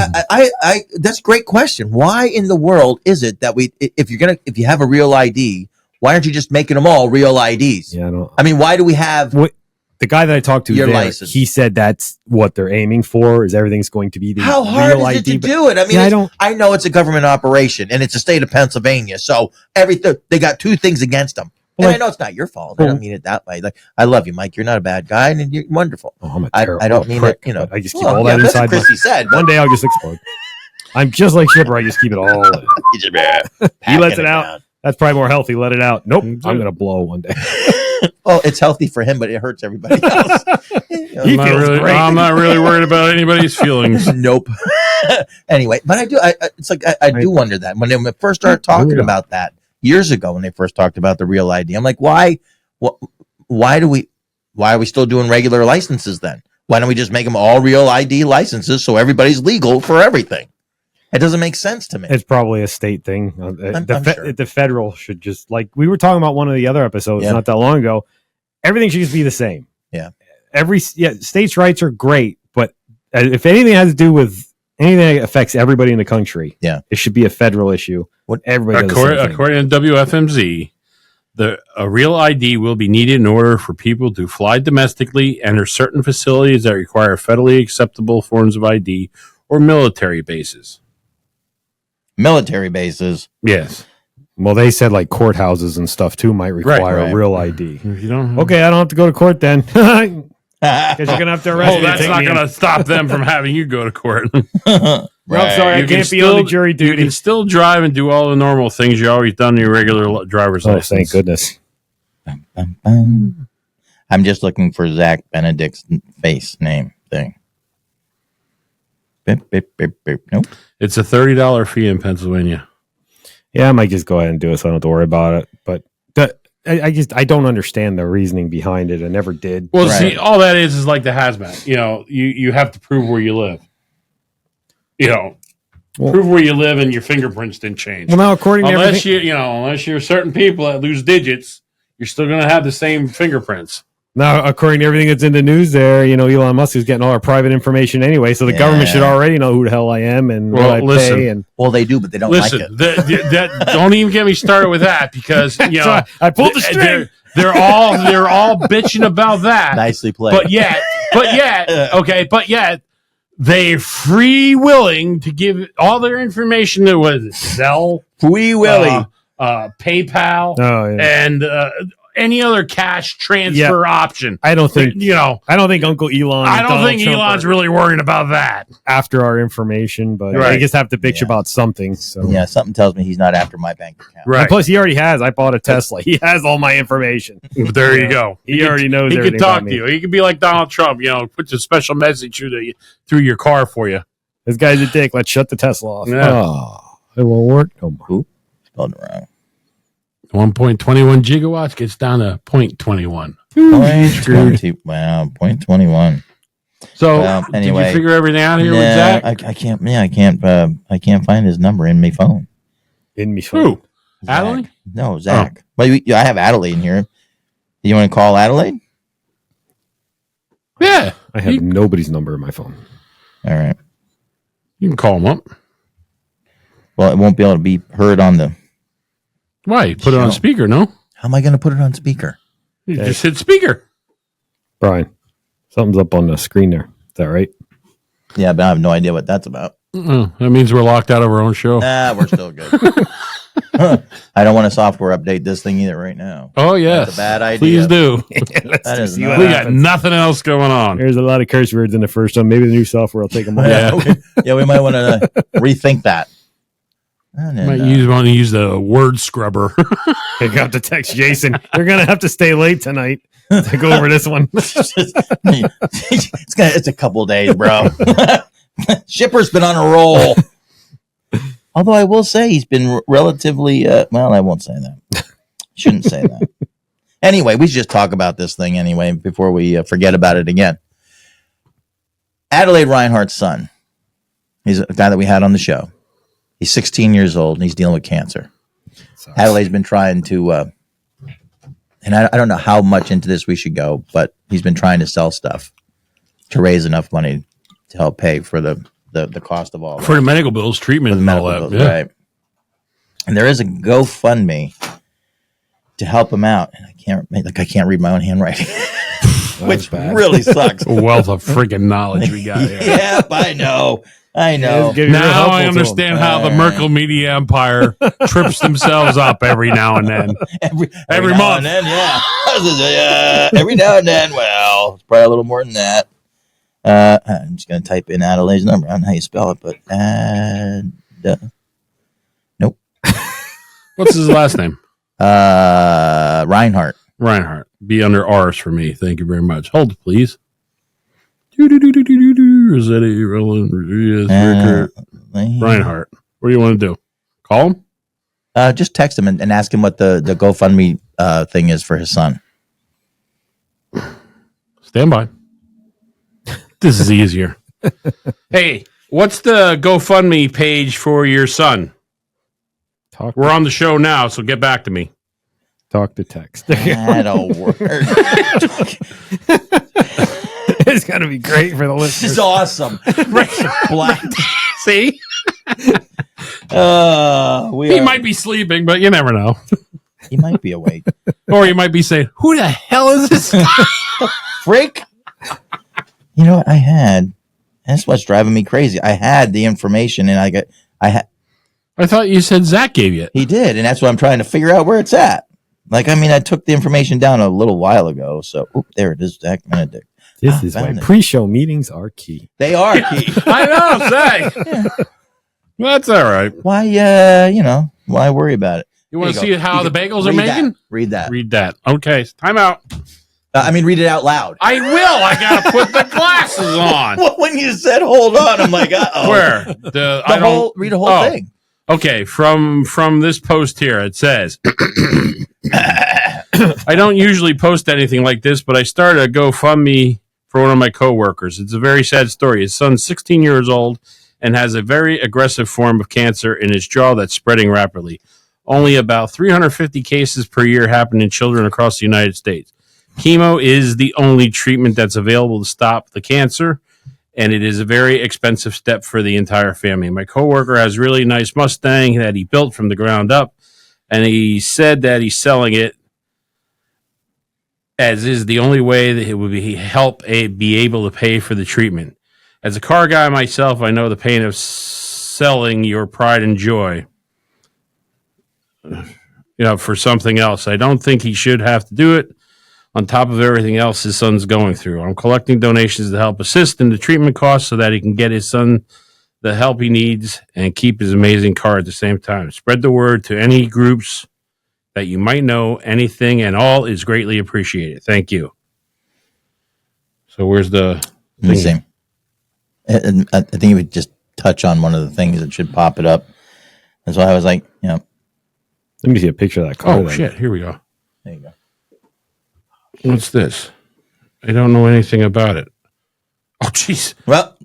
E: that's a great question. Why in the world is it that if you have a real ID, why aren't you just making them all real IDs?
F: Yeah, I don't.
E: I mean, why do we have?
F: The guy that I talked to
E: Your
F: there,
E: license.
F: he said that's what they're aiming for. Is everything's going to be the
E: How hard
F: real
E: is it
F: ID?
E: to
F: but-
E: do it? I mean,
F: Yeah, I
E: it's-
F: don't.
E: I know it's a government operation and it's a state of Pennsylvania, so everything they got two things against them. And
F: Like-
E: I know it's not your fault. I don't mean it that way. Like, I love you, Mike. You're not a bad guy, and you're wonderful.
F: Oh, I'm a
E: I
F: terrible
E: don't mean
F: prick,
E: it.
F: but I just keep
E: well,
F: all
E: yeah,
F: that
E: that's what
F: inside.
E: Christy said.
F: One day I'll just explode. I'm just like Shipper. I just keep it all in. He lets it out. That's probably more healthy. Let it out. Nope. I'm going to blow one day.
E: Well, it's healthy for him, but it hurts everybody else.
G: I'm not really worried about anybody's feelings.
E: Nope. Anyway, but I do wonder that when they first started talking about that years ago, when they first talked about the real ID, I'm like, why are we still doing regular licenses then? Why don't we just make them all real ID licenses so everybody's legal for everything? It doesn't make sense to me.
F: It's probably a state thing.
E: I'm sure.
F: The federal should just, like we were talking about one of the other episodes not that long ago. Everything should just be the same.
E: Yeah.
F: States' rights are great, but if anything has to do with anything that affects everybody in the country, it should be a federal issue. What everybody
G: according to WFMZ, a real ID will be needed in order for people to fly domestically, enter certain facilities that require federally acceptable forms of ID, or military bases.
E: Military bases.
G: Yes.
F: Well, they said like courthouses and stuff too might require a real ID.
G: You don't
F: okay, I don't have to go to court then. Because you're going to have to arrest me.
G: That's not going to stop them from having you go to court.
F: I'm sorry, I can't be on the jury duty.
G: You can still drive and do all the normal things you always done in your regular driver's license.
F: Thank goodness.
E: I'm just looking for Zach Benedict's face name thing. Beep, beep, beep, beep. Nope.
G: It's a $30 fee in Pennsylvania.
F: Yeah, I might just go ahead and do it so I don't have to worry about it. But I don't understand the reasoning behind it. I never did.
G: Well, see, all that is like the hazmat. You know, you have to prove where you live. You know, prove where you live and your fingerprints didn't change.
F: Well, now according to
G: unless you're certain people that lose digits, you're still going to have the same fingerprints.
F: Now, according to everything that's in the news there, Elon Musk is getting all our private information anyway, so the government should already know who the hell I am and what I pay. And
E: well, they do, but they don't like it.
G: Don't even get me started with that because,
F: I pulled the string.
G: They're all bitching about that.
E: Nicely played.
G: But yet, they're free willing to give all their information to Zelle,
E: Free Willy,
G: PayPal, and any other cash transfer option.
F: I don't think Uncle Elon.
G: I don't think Elon's really worried about that
F: after our information, but I just have to bitch about something. So
E: something tells me he's not after my bank account.
G: Right.
F: And plus, he already has. I bought a Tesla. He has all my information.
G: There you go.
F: He already knows.
G: He can talk to you. He can be like Donald Trump. Put a special message through your car for you.
F: This guy's a dick. Let's shut the Tesla off.
G: Yeah.
F: Oh, it won't work no more.
E: Oop, spelled it wrong.
G: 1.21 gigawatts gets down to 0.21.
E: 0.21.
G: So,
E: anyway,
G: did you figure everything out here with Zach?
E: I can't. Yeah, I can't find his number in my phone.
G: Who? Adelaide?
E: No, Zach. Well, I have Adelaide in here. You want to call Adelaide?
G: Yeah,
F: I have nobody's number in my phone.
E: All right.
G: You can call him up.
E: Well, it won't be able to be heard on the.
G: Why? Put it on speaker, no?
E: How am I going to put it on speaker?
G: You just hit speaker.
F: Brian, something's up on the screen there. Is that right?
E: Yeah, but I have no idea what that's about.
G: That means we're locked out of our own show.
E: Nah, we're still good. I don't want to software update this thing either right now.
G: Oh, yes.
E: That's a bad idea.
G: Please do.
E: We
G: got nothing else going on.
F: There's a lot of curse words in the first one. Maybe the new software will take them all.
E: Yeah, we might want to rethink that.
G: Want to use the word scrubber.
F: I got to text Jason. You're going to have to stay late tonight to go over this one.
E: It's a couple of days, bro. Shipper's been on a roll. Although I will say he's been relatively, well, I won't say that. Shouldn't say that. Anyway, we should just talk about this thing anyway before we forget about it again. Adelaide Reinhardt's son. He's a guy that we had on the show. He's 16 years old and he's dealing with cancer. Adelaide's been trying to, and I don't know how much into this we should go, but he's been trying to sell stuff to raise enough money to help pay for the cost of all
G: for the medical bills, treatment, and all that.
E: Bills, right. And there is a GoFundMe to help him out, and I can't read my own handwriting, which really sucks.
G: A wealth of freaking knowledge we got here.
E: Yeah, I know.
G: Now I understand how the Merkel media empire trips themselves up every now and then. Every
E: now
G: month.
E: And then, yeah. Every now and then. Well, it's probably a little more than that. I'm just going to type in Adelaide's number. I don't know how you spell it, but nope.
G: What's his last name?
E: Reinhardt.
G: Reinhardt. Be under R's for me. Thank you very much. Hold, please. Rossetti, Roland, Rodriguez, Rickert, Reinhardt. What do you want to do? Call him?
E: Just text him and ask him what the GoFundMe thing is for his son.
G: Stand by. This is easier. Hey, what's the GoFundMe page for your son? We're on the show now, so get back to me.
F: Talk to text.
E: That'll work.
F: It's going to be great for the listeners.
E: This is awesome. Black.
G: See? He might be sleeping, but you never know.
E: He might be awake.
G: Or he might be saying, who the hell is this guy?
E: Freak. You know what I had? That's what's driving me crazy. I had the information, and I
G: thought you said Zach gave you it.
E: He did, and that's what I'm trying to figure out where it's at. Like, I mean, I took the information down a little while ago, so there it is, Zach Benedict.
F: This is why pre-show meetings are key.
E: They are key.
G: I know, Zach. Yeah. That's all right.
E: Why worry about it?
G: You want to see how the bagels are making?
E: Read that.
G: Read that. Okay, time out.
E: Read it out loud.
G: I will. I got to put the glasses on.
E: Well, when you said hold on, I'm like, uh-oh.
G: Where?
E: Read the whole thing.
G: Okay, from this post here, it says, I don't usually post anything like this, but I started a GoFundMe for one of my coworkers. It's a very sad story. His son's 16 years old and has a very aggressive form of cancer in his jaw that's spreading rapidly. Only about 350 cases per year happen in children across the United States. Chemo is the only treatment that's available to stop the cancer, and it is a very expensive step for the entire family. My coworker has a really nice Mustang that he built from the ground up, and he said that he's selling it as is the only way that it would be able to pay for the treatment. As a car guy myself, I know the pain of selling your pride and joy, for something else. I don't think he should have to do it on top of everything else his son's going through. I'm collecting donations to help assist in the treatment costs so that he can get his son the help he needs and keep his amazing car at the same time. Spread the word to any groups that you might know. Anything and all is greatly appreciated. Thank you. So where's the
E: thing? I think you would just touch on one of the things that should pop it up. That's why I was like,
F: Let me see a picture of that car.
G: Oh, shit. Here we go.
E: There you go.
G: What's this? I don't know anything about it. Oh, jeez.
E: Well.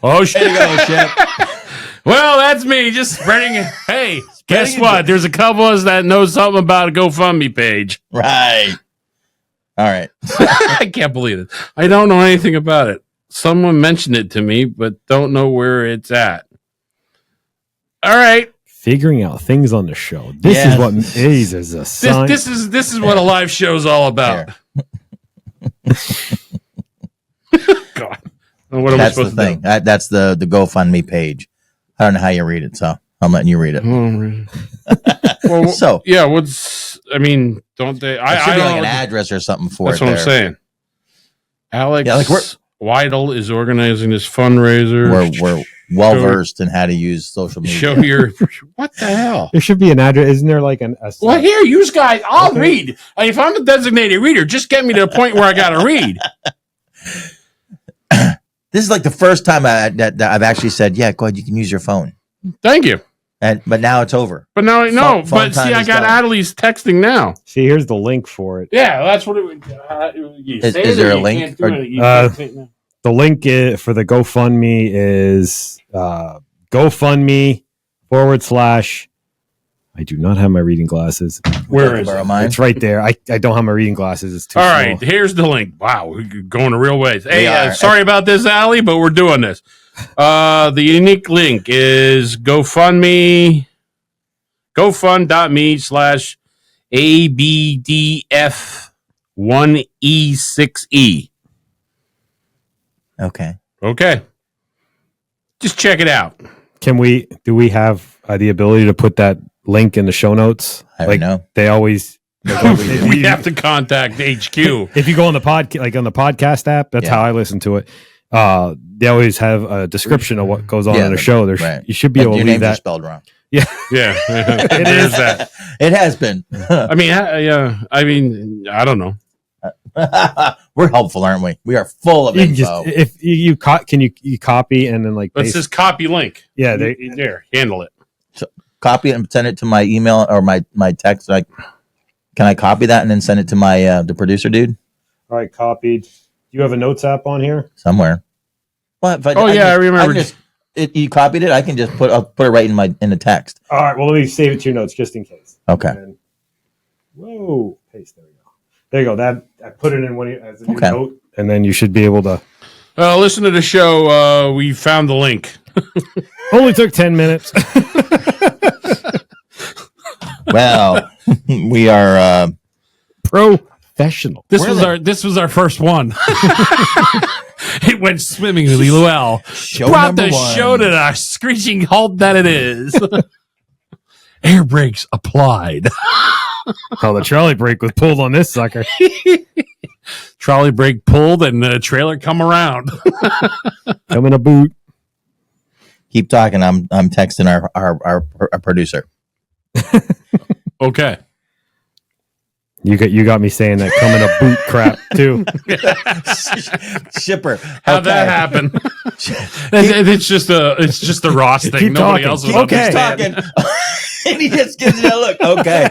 G: Oh, shit.
E: There you go, Chef.
G: Well, that's me just spreading it. Hey, guess what? There's a couple of us that know something about a GoFundMe page.
E: Right. All right.
G: I can't believe it. I don't know anything about it. Someone mentioned it to me, but don't know where it's at. All right.
F: Figuring out things on the show. This is what is a sign.
G: This is what a live show is all about. God. What am I
E: That's the
G: supposed to
E: thing.
G: do?
E: That's the GoFundMe page. I don't know how you read it, so I'm letting you read it.
G: Well,
E: so
G: yeah, don't they?
E: I should be like an address or something for
G: that's
E: it.
G: That's what I'm saying. Alex Weidel is organizing this fundraiser.
E: We're well versed in how to use social media.
G: Show your what the hell?
F: There should be an address. Isn't there like
G: well, here, you guys. I'll read. If I'm the designated reader, just get me to the point where I got to read.
E: This is like the first time that I've actually said, "Yeah, go ahead, you can use your phone."
G: Thank you.
E: But now it's over.
G: But now I know. But see, I got Adelai's texting now.
F: See, here's the link for it.
G: Yeah, that's what it would.
E: Is there a link?
F: The link for the GoFundMe is GoFundMe / I do not have my reading glasses.
G: Where is it?
F: It's right there. I don't have my reading glasses. It's too
G: all
F: small.
G: right, here's the link. Wow, we're going a real ways. Hey, sorry about this, Allie, but we're doing this. The unique link is GoFundMe, GoFund.me/ABDF1E6E. Okay. Just check it out.
F: Do we have the ability to put that link in the show notes?
E: I don't know.
F: They always
G: We have to contact HQ.
F: If you go on the podcast app, that's how I listen to it. They always have a description of what goes on in a show. You should be able to leave that
E: spelled wrong.
F: Yeah,
G: it is that.
E: It has been.
G: I mean, I don't know.
E: We're helpful, aren't we? We are full of info.
F: If you can you copy and then
G: Let's just copy link.
F: Yeah,
G: there, handle it.
E: So copy it and send it to my email or my text. Like, can I copy that and then send it to my the producer dude?
F: All right, copied. Do you have a notes app on here
E: Somewhere. Well,
G: I remember.
E: You copied it. I can just I'll put it right in the text.
F: All right. Well, let me save it to your notes just in case.
E: Okay.
F: And, whoa. Paste. There we go. There you go. That I put it in as a new note, and then you should be able to
G: listen to the show. We found the link.
F: Only took 10 minutes.
E: Well, we are
F: professional.
G: This was our first one. It went swimmingly well. Brought the show to the screeching halt that it is. Air brakes applied.
F: Oh, the trolley brake was pulled on this sucker.
G: Trolley brake pulled and the trailer come around.
F: Coming a boot.
E: Keep talking. I'm texting our producer.
G: Okay.
F: You got me saying that coming a boot crap too.
E: Shipper.
G: How'd that happen? It's just the Ross thing.
F: Keep
G: Nobody
F: talking.
G: else was
F: Okay.
G: understanding.
E: And he just gives you that look. Okay.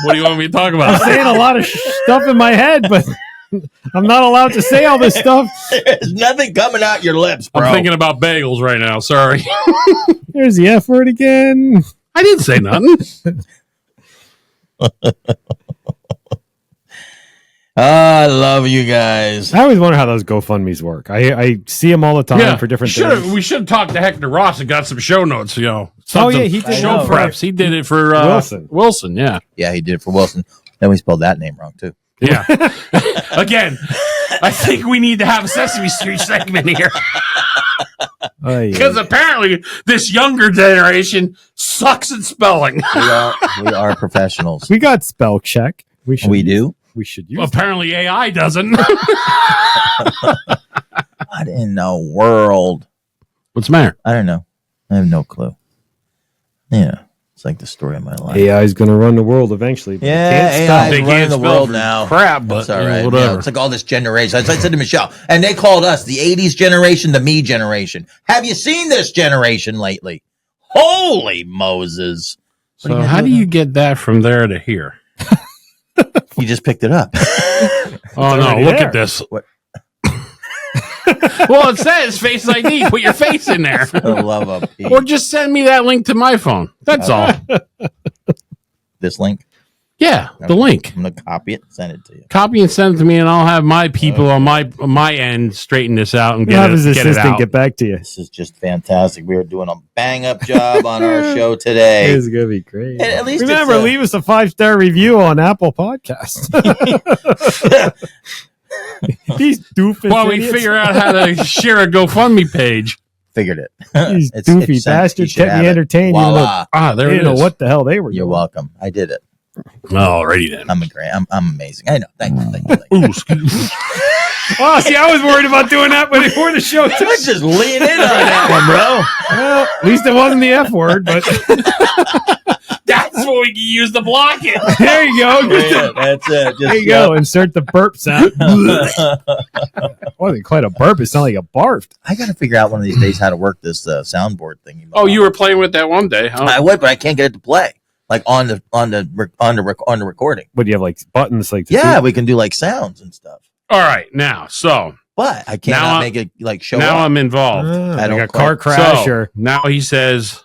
G: What do you want me to talk
F: I'm
G: about?
F: saying a lot of stuff in my head, but I'm not allowed to say all this stuff.
E: There's nothing coming out your lips, bro.
G: I'm thinking about bagels right now. Sorry.
F: There's the F word again.
G: I didn't say nothing.
E: I love you guys.
F: I always wonder how those GoFundMe's work. I see them all the time for different things.
G: We should have talked to Hector Ross and got some show notes. He
F: did
G: show
F: it
G: preps. He did it for Wilson. Yeah,
E: he did it for Wilson. Then we spelled that name wrong too.
G: Yeah. Again, I think we need to have a Sesame Street segment here because apparently this younger generation sucks at spelling.
E: We are professionals.
F: We got spell check. We
E: do.
F: We should use.
G: Apparently, AI doesn't.
E: What in the world?
G: What's the matter?
E: I don't know. I have no clue. Yeah, it's like the story of my life.
F: AI is going to run the world eventually. But
E: AI
G: They
E: is
G: can't
E: running the
G: spell
E: world
G: for
E: now.
G: crap, but
E: That's all right.
G: whatever.
E: Yeah, it's like all this generation. As I said to Michelle, and they called us the '80s generation, the me generation. Have you seen this generation lately? Holy Moses!
G: So how do you get that from there to here?
E: You just picked it up.
G: Oh no! Look
F: there.
G: at this.
E: What?
G: Well, it says Face ID. Put your face in there,
E: For the love of Pete.
G: or just send me that link to my phone. That's all.
E: This link.
G: Yeah, the link.
E: I'm gonna copy it and send it to you.
G: Copy and send it to me, and I'll have my people on my end straighten this out and
F: How
G: get
F: does the
G: it
F: assistant
G: out.
F: get back to you?
E: This is just fantastic. We are doing a bang up job on our show today.
F: It's gonna be great.
E: And at least
F: Remember, leave us a 5-star review on Apple Podcasts. These doofus
G: While we
F: idiots.
G: figure out how to share a GoFundMe page.
E: figured it.
F: These
E: It's
F: doofy
E: sent. You
F: bastards
E: should
F: kept
E: have
F: me
E: it.
F: entertained.
E: Voila.
G: There
F: They
G: it
F: didn't know
G: is.
F: what the hell they were
E: You're
F: doing.
E: welcome. I did it.
G: Alrighty then.
E: I'm amazing. I know. Thank you.
G: Ooh, excuse me.
F: Oh, see, I was worried about doing that before the show.
E: Let's just lean in on that one, bro.
F: Well, at least it wasn't the F word, but
G: That's what we can use to block it.
F: there you go.
E: Yeah, that's it. Just,
F: There you go. Insert the burp sound. Wasn't quite a burp. It sounded like a barfed.
E: I got to figure out one of these days how to work this soundboard thing.
G: Oh, you were playing with that one day, huh?
E: I would, but I can't get it to play like on the recording.
F: What do you have, like buttons? Like
E: Yeah, we can do like sounds and stuff,
G: All right, now, so
E: but I cannot make it like show
G: now
E: up.
G: I'm involved.
E: I don't
F: like a car
E: quite-
F: crash
G: So,
F: or
G: now he says,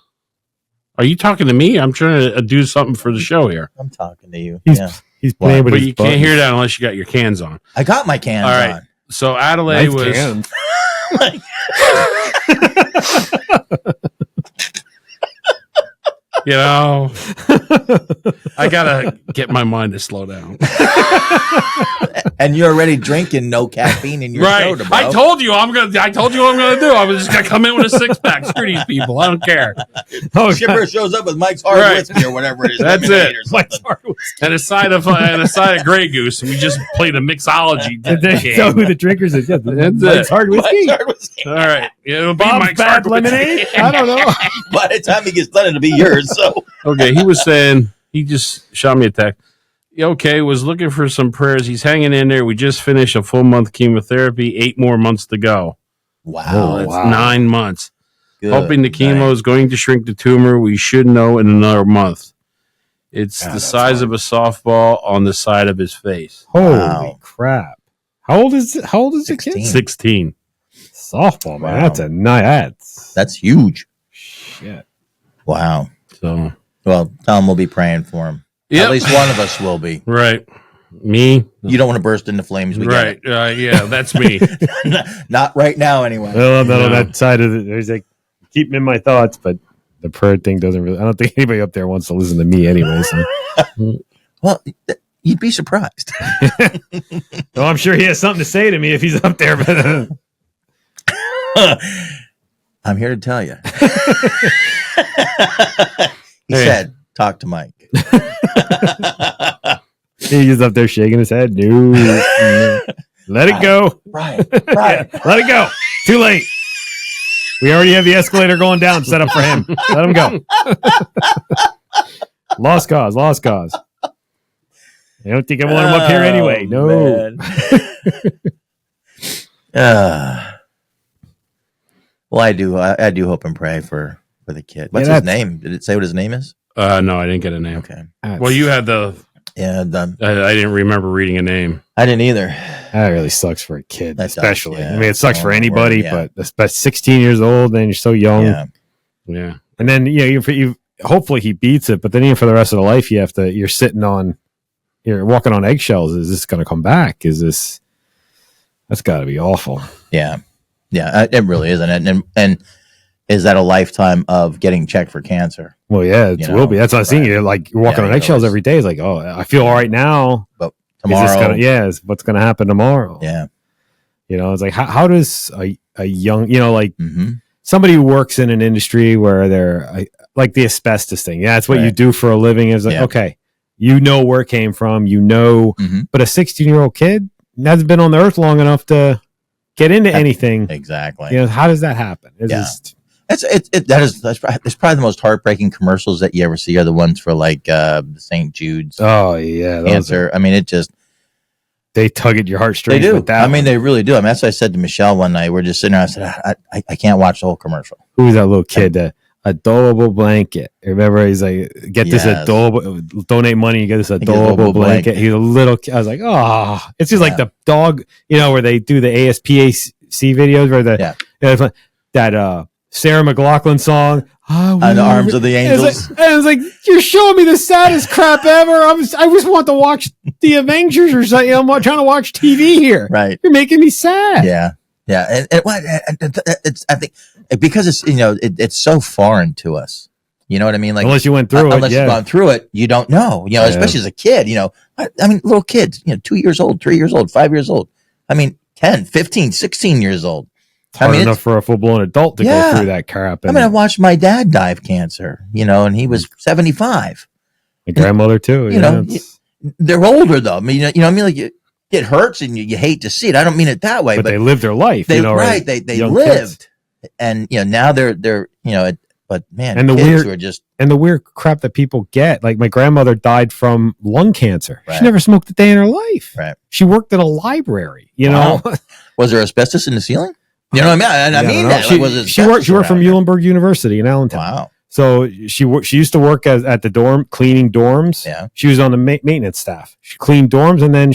G: "Are you talking to me? I'm trying to do something for the show here."
E: I'm talking to you.
F: He's-
E: Yeah,
F: he's playing with
G: But
F: his
G: you can't
F: buttons.
G: hear that unless you got your cans on.
E: I got my cans
G: All right.
E: on.
G: So Adelaide
F: Nice
G: was
F: cans.
G: You know, I gotta get my mind to slow down.
E: And you're already drinking no caffeine in your soda, bro.
G: I told you what I'm gonna do. I'm just gonna come in with a 6-pack. Screw these people. I don't care.
F: Oh,
E: Shipper shows up with Mike's Hard Whiskey or whatever it is.
G: That's
E: lemonade
G: it.
E: or something.
F: Mike's Hard Whiskey.
G: And a side of Grey Goose. And we just played a mixology
F: Did they
G: game.
F: tell who the drinkers is? Yeah,
G: That's
F: Mike's
G: it.
F: Hard Whiskey.
E: Mike's Hard Whiskey.
G: All right. It'll be
F: Bob's
G: Mike's
F: Bad
G: Hard Whiskey.
F: Lemonade? I don't know.
E: By the time he gets done, it'll be yours. So
G: Okay, he was saying, he just shot me a text. Okay, was looking for some prayers. He's hanging in there. We just finished a full month chemotherapy, 8 more months to go.
E: wow,
G: That's 9 months.
E: good.
G: Hoping the chemo
E: Nice.
G: is going to shrink the tumor. We should know in another month. It's the size of a softball on the side of his face.
F: Holy
E: Wow.
F: crap! How old is the kid?
G: 16.
F: Softball, man.
E: Wow.
F: That's a nice.
E: That's huge.
F: Shit.
E: Wow.
G: So,
E: Well, tell him we'll be praying for him.
G: Yep.
E: At least one of us will be.
G: right. Me?
E: You don't want to burst into flames. We
G: Right. Yeah, that's me.
E: get it. Not right now, anyway.
F: Well, not on
G: No.
F: that side of it. There's like keep him in my thoughts, but the prayer thing doesn't really. I don't think anybody up there wants to listen to me anyway. So.
E: Well, you'd be surprised.
F: Well, I'm sure he has something to say to me if he's up there. But
E: I'm here to tell you. He
G: Hey.
E: said, talk to Mike.
F: he's up there shaking his head. No, let it go.
E: Right.
F: Let it go. Too late. We already have the escalator going down set up for him. Let him go. Lost cause. I don't think I want him up here anyway. No.
E: Well, I do hope and pray for the kid. What's
F: Yeah,
E: his name? Did it say what his name is?
G: No, I didn't get a name.
E: Okay.
G: Well, you had the.
E: Yeah,
G: I didn't remember reading a name.
E: I didn't either.
F: That really sucks for a kid,
E: That does,
F: especially.
E: yeah.
F: I mean, it sucks for anybody,
E: Yeah.
F: but 16 years old, and you're so young.
E: Yeah.
G: Yeah.
F: And then you hopefully he beats it, but then even for the rest of the life, you're sitting on, you're walking on eggshells. Is this going to come back? That's got to be awful.
E: Yeah. Yeah. It really is. And is that a lifetime of getting checked for cancer?
F: Well, yeah, it
E: You know,
F: will be. That's what I'm saying.
E: right.
F: You're like you're walking
E: Yeah,
F: on eggshells
E: it's-
F: every day. It's like, oh, I feel all right now.
E: But
F: Is this
E: tomorrow.
F: what's going to happen tomorrow?
E: Yeah.
F: It's like how does a young, like
E: Mm-hmm.
F: somebody who works in an industry where they're like the asbestos thing. Yeah, that's what you
E: Right.
F: do for a living. Is like,
E: Yeah.
F: okay, where it came from,
E: Mm-hmm.
F: but a 16-year-old kid hasn't been on the earth long enough to get into anything.
E: Exactly.
F: How does that happen? It's
E: Yeah.
F: just,
E: That's probably the most heartbreaking commercials that you ever see are the ones for like St. Jude's
F: oh yeah,
E: cancer. I mean, it just
F: they tug at your
E: they
F: heartstrings.
E: do.
F: With that
E: I mean,
F: one.
E: they really do. I mean, that's what I said to Michelle one night. We're just sitting there. I said, I can't watch the whole commercial.
F: Who was that little kid? The adorable blanket. Remember, he's like, get this
E: Yes.
F: adorable. Donate money, you get this
E: gets a
F: adorable
E: adorable
F: blanket.
E: blanket.
F: He's a little kid. I was like, oh, it's just like
E: Yeah.
F: the dog. Where they do the ASPAC videos where that Sarah McLachlan song.
E: On the arms of the angels.
F: And it's like you're showing me the saddest crap ever. I just want to watch the Avengers or something. I'm trying to watch TV here.
E: Right.
F: You're making me sad.
E: Yeah. Yeah. And it's, I think because it's, it's so foreign to us. You know what I mean? Like,
F: Unless you went through it.
E: unless
F: Yeah.
E: you've gone through it, you don't know, especially as a kid, I mean, little kids, 2 years old, 3 years old, 5 years old. I mean, 10, 15, 16 years old.
F: It's hard
E: it's-
F: enough for a full blown adult to
E: Yeah.
F: go through that crap.
E: I mean, I watched my dad die of cancer, and he was 75.
F: my grandmother too.
E: It's- They're older though. I mean, what I mean, like it hurts and you hate to see it. I don't mean it that way,
F: but
E: but
F: they lived their life.
E: they
F: right?
E: they
F: Young
E: lived,
F: kids.
E: and now they're but man,
F: And the
E: kids
F: weird-
E: who are just
F: And the weird crap that people get. Like my grandmother died from lung cancer.
E: Right.
F: She never smoked a day in her life.
E: Right.
F: She worked at a library.
E: Wow. Was there asbestos in the ceiling? You know what I mean? I mean that.
F: She,
E: Like, was it
F: she worked. She worked
E: asbestos
F: from
E: around
F: Muhlenberg University in Allentown.
E: Wow.
F: So she used to work at the dorm cleaning dorms.
E: Yeah.
F: She was on the maintenance staff. She cleaned dorms, and then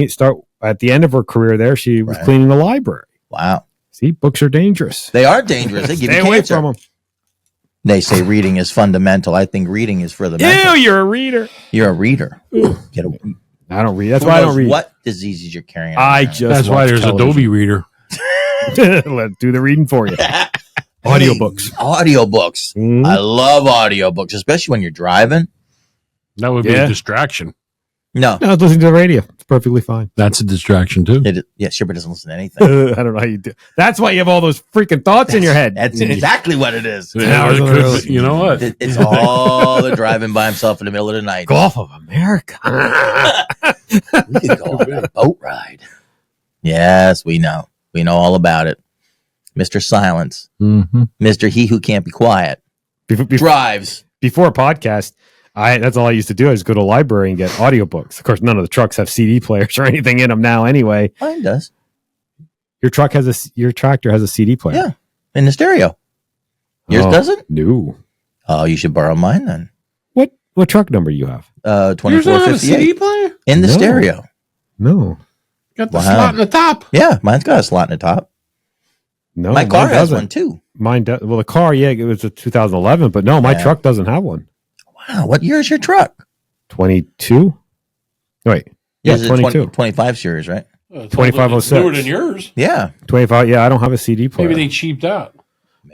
F: start at the end of her career there. She was
E: Right.
F: cleaning the library.
E: Wow.
F: See, books are dangerous.
E: They are dangerous. They give
F: Stay
E: you
F: away
E: cancer.
F: from them.
E: They say reading is fundamental. I think reading is for the
F: Ew,
E: mental.
F: you're a reader.
E: You're a reader. Get a,
F: I don't read. That's
E: who
F: why I don't
E: knows
F: read.
E: what diseases you're carrying.
F: I
E: around.
F: just
G: That's why
F: watch
G: there's
F: television.
G: Adobe Reader.
F: Let do the reading for you. Audiobooks.
E: Audiobooks.
F: Mhm.
E: I love audiobooks, especially when you're driving.
G: That would be
F: Yeah.
G: a distraction.
E: No.
F: No, listen to the radio. It's perfectly fine.
G: That's a distraction too.
E: Yeah, sure, but it doesn't listen to anything.
F: I don't know how you do. That's why you have all those freaking thoughts in your head.
E: That's exactly what it is.
G: Yeah,
F: Hours
G: it
F: on
G: could
F: the road.
G: be- you know what?
E: It's all the driving by himself in the middle of the night.
F: Gulf of America.
E: We could go on a boat ride. Yes, we know. We know all about it. Mr. Silence.
G: Mm-hmm.
E: Mr. He Who Can't Be Quiet. Drives.
F: Before a podcast, that's all I used to do. I just go to a library and get audiobooks. Of course, none of the trucks have CD players or anything in them now. Anyway,
E: Mine does.
F: your tractor has a CD player.
E: Yeah. In the stereo. Yours
F: Oh,
E: doesn't?
F: No.
E: Oh, you should borrow mine then.
F: What truck number you have?
G: Yours don't have a CD
E: 2458.
G: player?
E: In the
F: No.
E: stereo.
F: No.
G: Got the
E: Wow.
G: slot in the top.
E: Yeah, mine's got a slot in the top.
F: No.
E: My car
F: mine
E: has
F: doesn't.
E: one too.
F: Mine does. Well, the car, yeah, it was a 2011, but no, my
E: Yeah.
F: truck doesn't have one.
E: Wow, what year is your truck?
F: 22? Wait. Yeah,
E: Yours is a
F: 22.
E: 25 series, right?
F: 2506.
G: Newer than yours.
E: Yeah.
F: 25. Yeah, I don't have a CD player.
G: Maybe they cheaped out.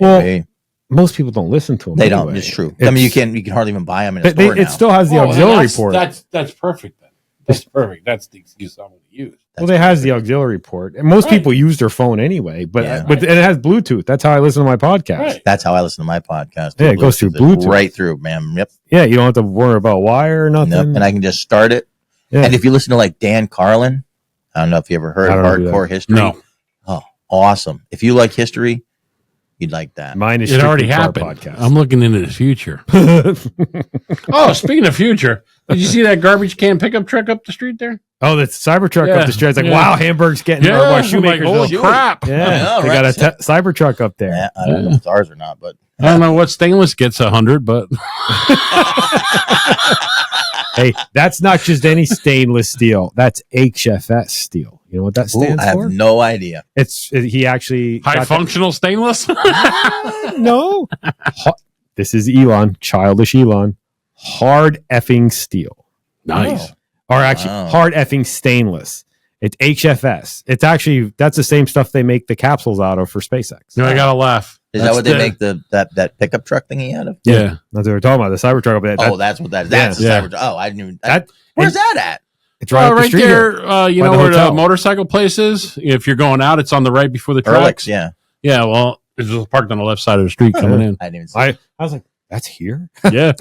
F: Well,
E: Maybe.
F: most people don't listen to them.
E: They
F: anyway.
E: don't. It's true. I mean, you can hardly even buy them in a store now.
F: It still has the
G: Oh,
F: auxiliary
G: that's,
F: port.
G: That's perfect then. That's perfect. That's the excuse I'm going to use.
F: Well, it has the auxiliary port, and most people use their phone anyway. But
E: Yeah.
F: and it has Bluetooth. That's how I listen to my podcast.
G: Right.
E: That's how I listen to my podcast.
F: Yeah, it goes through Bluetooth.
E: Right through, man. Yep.
F: Yeah, you don't have to worry about wire or nothing.
E: Nope. And I can just start it.
F: Yeah.
E: And if you listen to like Dan Carlin, I don't know if you ever heard
F: I
E: of
F: don't know who
E: Hardcore History.
G: No.
E: Oh, awesome. If you like history, you'd like that.
F: Mine is
G: It already
F: strictly car
G: happened.
F: podcast.
G: I'm looking into the future. Oh, speaking of future, did you see that garbage can pickup truck up the street there?
F: Oh, that's Cybertruck
G: Yeah,
F: up the street. It's like,
G: yeah.
F: wow, Hamburg's getting
G: Yeah,
F: or
G: I'm like,
F: Shoemakersville.
G: holy crap.
F: Yeah,
E: Yeah,
F: they
E: right.
F: got a Cybertruck up there.
E: Yeah, I don't know if it's ours or not, but
G: I don't know what stainless gets 100, but
F: Hey, that's not just any stainless steel. That's HFS steel. You know what that
E: ooh,
F: stands
E: I
F: for?
E: have no idea.
F: He actually
G: high
F: got
G: functional stainless.
F: that- No, this is Elon, childish Elon. Hard effing steel,
G: Nice.
F: or actually
E: Wow.
F: hard effing stainless. It's HFS. It's actually that's the same stuff they make the capsules out of for SpaceX.
G: No, I gotta laugh.
E: Is that what they make that pickup truck thingy out of?
G: Yeah.
F: That's what we're talking about. The Cybertruck up there.
E: Oh, that's what that is. That's
G: Yeah.
E: the Cybertruck. Oh, I knew
F: that.
E: Where's that at?
F: It's right, up the
G: right
F: street here.
G: there. You
F: By
G: know
F: the
G: where
F: hotel.
G: the motorcycle place is? If you're going out, it's on the right before the tracks.
E: Erlic's, yeah.
G: Yeah, well, it's just parked on the left side of the street coming in.
E: I didn't even see
F: I was like, that's here.
G: Yeah.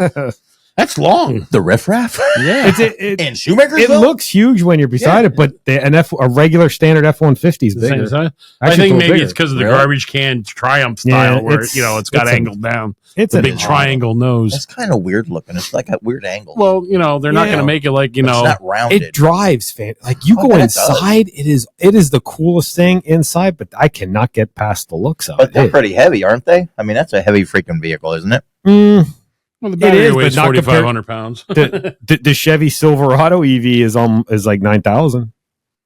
G: That's long.
E: the riffraff.
G: Yeah.
F: It
E: In Shoemakersville?
F: it looks huge when you're beside it, but a regular standard F-150 is
G: The same
F: bigger.
G: size. I
F: Actually,
G: think
F: it's a
G: maybe
F: little
G: it's because of the
E: Really?
G: garbage can Triumph style
F: Yeah,
G: where,
F: it's
G: it's got
F: a-
G: angled down.
F: It's
G: The
F: a
G: big triangle nose.
E: That's kind of weird looking. It's like a weird angle.
G: Well, they're not
F: Yeah.
G: going to make it like,
E: it's not rounded.
F: It drives, like you
E: Oh,
F: go
E: that does.
F: inside. It is the coolest thing inside, but I cannot get past the looks of
E: But
F: it.
E: they're pretty heavy, aren't they? I mean, that's a heavy freaking vehicle, isn't it?
G: Well, the battery
F: is, but
G: weighs
F: not
G: 4,500 pounds.
F: The Chevy Silverado EV is like 9,000.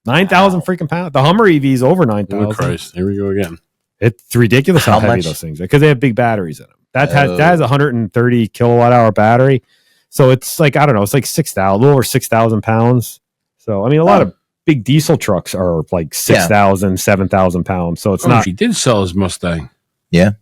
F: 9,000 freaking pounds. The Hummer EV is over
G: Oh,
F: 9,000.
G: Christ. Here we go again.
F: It's ridiculous how
E: How
F: heavy
E: much?
F: those things are because they have big batteries in them. That
E: Oh.
F: has a 130 kilowatt hour battery, so it's like I don't know, it's like 6,000, a little over 6,000 pounds. So I mean, a lot of big diesel trucks are like 6,000, 7,000 pounds. So it's not.
G: He did sell his Mustang.
E: Yeah.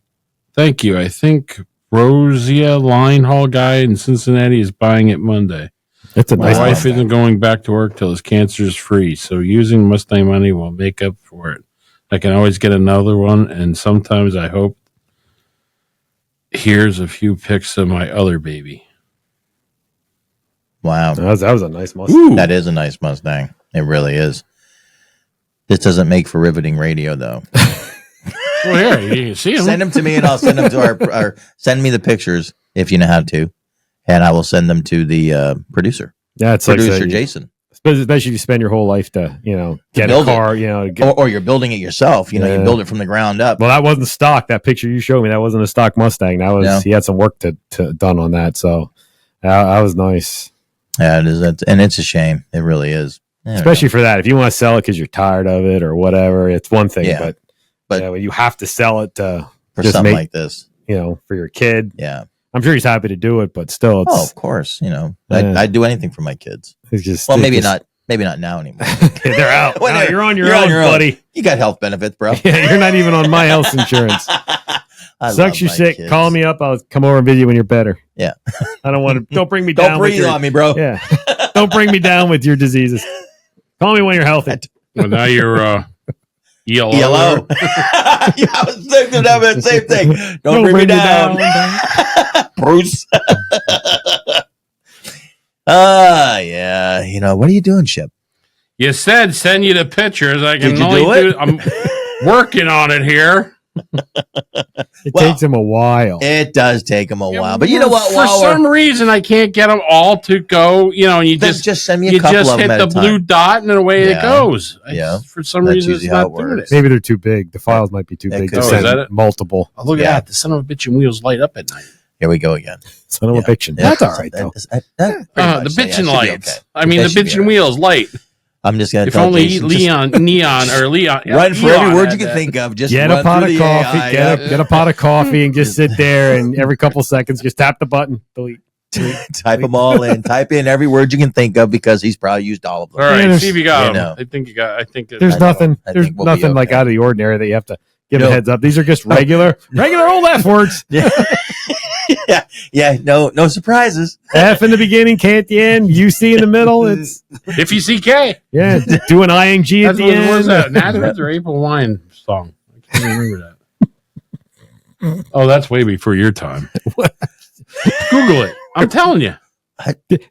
G: Thank you. I think Rosia Line Haul guy in Cincinnati is buying it Monday.
F: It's a
G: My
F: nice
G: wife
F: Mustang.
G: isn't going back to work till his cancer is free, so using Mustang money will make up for it. I can always get another one, and sometimes I hope here's a few pics of my other baby.
E: Wow.
F: That was a nice Mustang.
G: Ooh.
E: That is a nice Mustang. It really is. This doesn't make for riveting radio, though.
G: Well, here, you can see him.
E: Send them to me, and I'll send them to our send me the pictures if you know how to, and I will send them to the producer,
F: Yeah, it's like
E: producer
F: so,
E: Jason.
F: especially if you spend your whole life to get a
E: build it.
F: car, to get.
E: Or you're building it yourself. You
F: Yeah.
E: build it from the ground up.
F: Well, that wasn't stock. That picture you showed me, that wasn't a stock Mustang. That was
E: No.
F: he had some work to done on that. So that was nice,
E: Yeah, it is, and it's a shame. It really is. I don't
F: especially for that. If you want to sell it because you're tired of it or whatever, it's one thing.
E: Yeah.
F: But when you have to sell it to
E: for
F: just
E: something
F: make-
E: like this.
F: for your kid,
E: Yeah.
F: I'm sure he's happy to do it. But still,
E: Oh,
F: it's
E: of course.
F: Yeah.
E: I'd do anything for my kids.
F: it's just
E: Well,
F: it's
E: maybe
F: just-
E: not now anymore.
F: They're out.
E: When
F: Now
E: they're-
F: you're on your own, buddy.
E: You got health benefits, bro.
F: Yeah, you're not even on my health insurance. Sucks you're sick.
E: Kids.
F: Call me up. I'll come over and visit you when you're better.
E: Yeah.
F: I don't want to. Don't bring me down.
E: Don't breathe on me, bro.
F: Yeah. Don't bring me down with your diseases. Call me when you're healthy.
G: Well, now you're ELO.
E: Yellow. Yeah, I was thinking of that same thing. Don't bring me down. Bruce. Yeah. You know, what are you doing, Chip?
G: You said send you the pictures. I can
E: Did you
G: only
E: do it?
G: I'm working on it here.
F: It takes him a while.
E: It does take him a while. But you know what?
G: For some reason, I can't get them all to go. You know, and you just
E: send me a couple
G: just
E: of them
G: hit
E: at
G: the
E: a
G: blue
E: time.
G: dot and away it goes.
E: Yeah.
G: For some
E: That's
G: reason, it's
E: usually how
G: not
E: it
G: doing
E: works.
G: it.
F: Maybe they're too big. The files might be too big
E: could
F: to
E: be.
F: send
G: Is that it?
F: multiple.
G: Oh, look at that. The son of a bitch and wheels light up at night.
E: Here we go again.
F: Son of a bitch.
E: Yeah.
F: That's all right, though.
E: The
G: The bitchin' lights. I mean, the bitchin'
E: wheel.
G: wheels light.
E: I'm just going to
G: If
E: tell
G: only
E: Jason,
G: Leon
E: run for every word you can think of. Just
F: Get
E: run
F: a pot
E: through
F: of
E: the
F: coffee.
E: AI.
F: Get a pot of coffee and just sit there and every couple seconds just tap the button. Delete.
E: Type them all in. Type in every word you can think of because he's probably used all of them.
G: All right,
F: Yeah,
G: see if you got
E: you
G: them.
E: know.
G: I think you got. I think
F: There's
E: I know.
F: nothing.
E: I
F: There's
E: think we'll be
F: nothing like
E: okay.
F: out of the ordinary that you have to give
E: No.
F: a heads up. These are just regular old F words.
E: Yeah. No surprises.
F: F in the beginning, K at the end, UC in the middle. It's
G: if you see K.
F: yeah, do an ing at
G: That's
F: the
G: what
F: end.
G: was that? Nazareth or April Wine song? I can't remember that. Oh, that's way before your time. Google it. I'm telling you.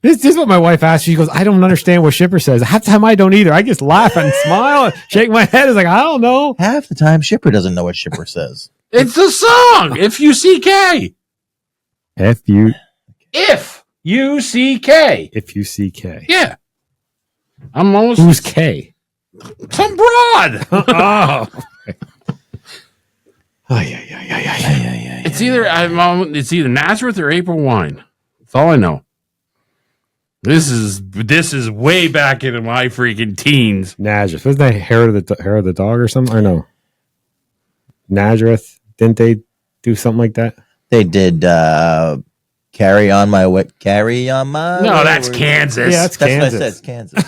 F: This is what my wife asked. She goes, I don't understand what Shipper says. Half the time I don't either. I just laugh and smile and shake my head. It's like, I don't know.
E: Half the time, Shipper doesn't know what Shipper says.
G: It's a song. If you see K.
F: F-U.
G: If you see K.
F: If you see K.
G: Yeah. I'm almost
F: Who's K?
G: some broad.
F: Oh.
G: It's either Nazareth or April Wine. That's all I know. This is way back into my freaking teens.
F: Nazareth. Wasn't that hair of the dog or something? Or no? Nazareth. Didn't they do something like that?
E: They did carry on my way. Carry on my.
G: No, that's
E: wayward-
G: Kansas.
F: Yeah, that's
E: That's what I
F: Kansas.
E: said. It's Kansas.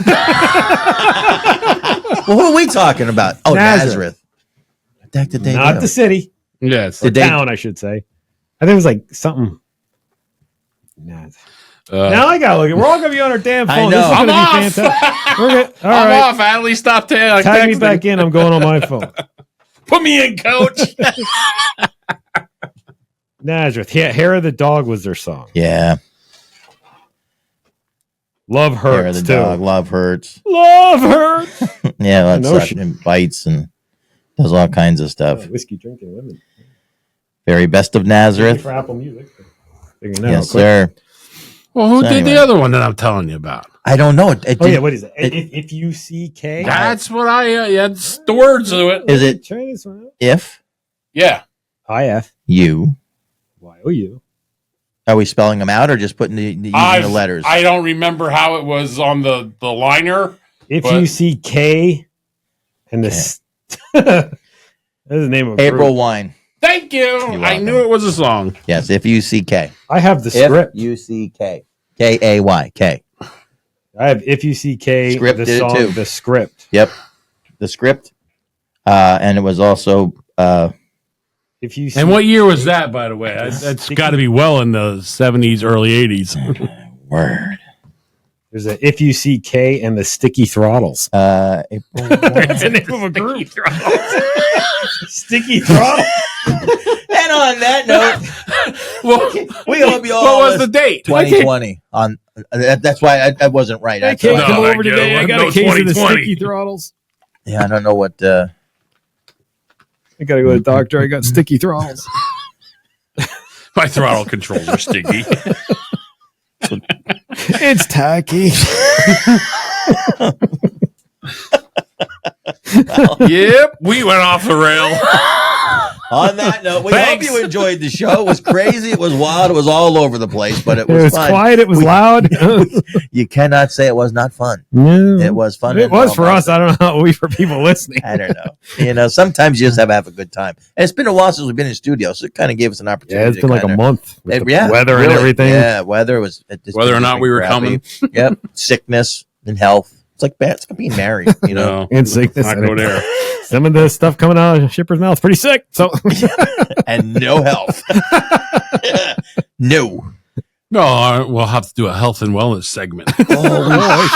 E: Well, who are we talking about? Oh,
F: Nazareth.
E: What the heck did they
F: Not
E: do?
F: the city.
G: Yes.
E: Did they-
F: Town, I should say. I think it was like something. Now I gotta look at. We're all gonna be on our damn
E: I
F: phone.
E: know.
F: This is
G: I'm
F: gonna
G: off.
F: be fantastic. We're good. All
G: I'm
F: right.
G: off. I at least stopped
F: Tag me back in. I'm going on my phone.
G: Put me in, coach.
F: Nazareth. Yeah, Hair of the Dog was their song.
E: Yeah.
F: Love
E: Hair of
F: hurts
E: the
F: too.
E: dog. Love hurts.
F: Love hurts.
E: Yeah, that's
F: know
E: that, and bites and does all kinds of stuff.
F: Whiskey drinking women.
E: Very best of Nazareth.
F: For Apple Music.
E: Yes, sir.
G: Well, who
E: So
G: did
E: anyway.
G: the other one that I'm telling you about?
E: I don't know.
F: Oh yeah, what is it? If you see K.
G: That's what I it's the words to it.
E: Is it
F: Try this one out.
E: if
G: Yeah.
F: IF.
E: you?
F: YOU.
E: Are we spelling them out or just putting using the letters?
G: I don't remember how it was on the liner.
F: If
G: But-
F: you see K and this that's the name of a
E: April
F: group.
E: Wine.
G: Thank you. I
E: welcome.
G: knew it was a song.
E: Yes, if you see K.
F: I have the script.
E: F-U-C-K. K-A-Y.
F: I have If You See K,
E: Script
F: the
E: did it
F: song,
E: too.
F: the script.
E: Yep. The script. And it was also
F: If you see
G: And what year was that, by the way? That's got to be well in the 70s, early 80s.
E: word.
F: there's a If You See K and the Sticky Throttles.
E: April
F: It's the name of a group. Sticky Throttle.
E: And on that note,
G: Well,
E: we hope you all
G: what was the date?
E: 2020 on that's why I wasn't right.
F: I
E: That's
F: can't
E: why-
F: come
G: No,
F: over
G: I get
F: today.
G: it.
F: I got
G: No,
F: a case of the
G: 2020.
F: Sticky Throttles.
E: Yeah, I don't know what
F: I got to go to the doctor. I got Sticky Throttles.
G: My throttle controls are sticky.
F: It's tacky.
G: Yep, we went off the rail.
E: on that note, we
G: Thanks.
E: hope you enjoyed the show. It was crazy, it was wild, it was all over the place, but it
F: It
E: was,
F: was
E: fun.
F: quiet. It was loud.
E: You cannot say it was not fun.
F: Yeah.
E: It was fun.
F: It
E: and
F: was
E: all
F: for
E: about
F: us. I don't know how it was for people listening.
E: I don't know. Sometimes you just have a good time. And it's been a while since we've been in studio, so it kind of gave us an opportunity.
F: Yeah, it's been like a month with the weather and
E: really.
F: everything.
E: Yeah, weather was.
G: Whether or not we were coming.
E: Yep, sickness and health. It's like being married, you know.
F: And sickness.
G: Not go there.
F: Some of the stuff coming out of Shipper's mouth is pretty sick. So
E: And no health. No.
G: No, we'll have to do a health and wellness segment.
E: Oh, we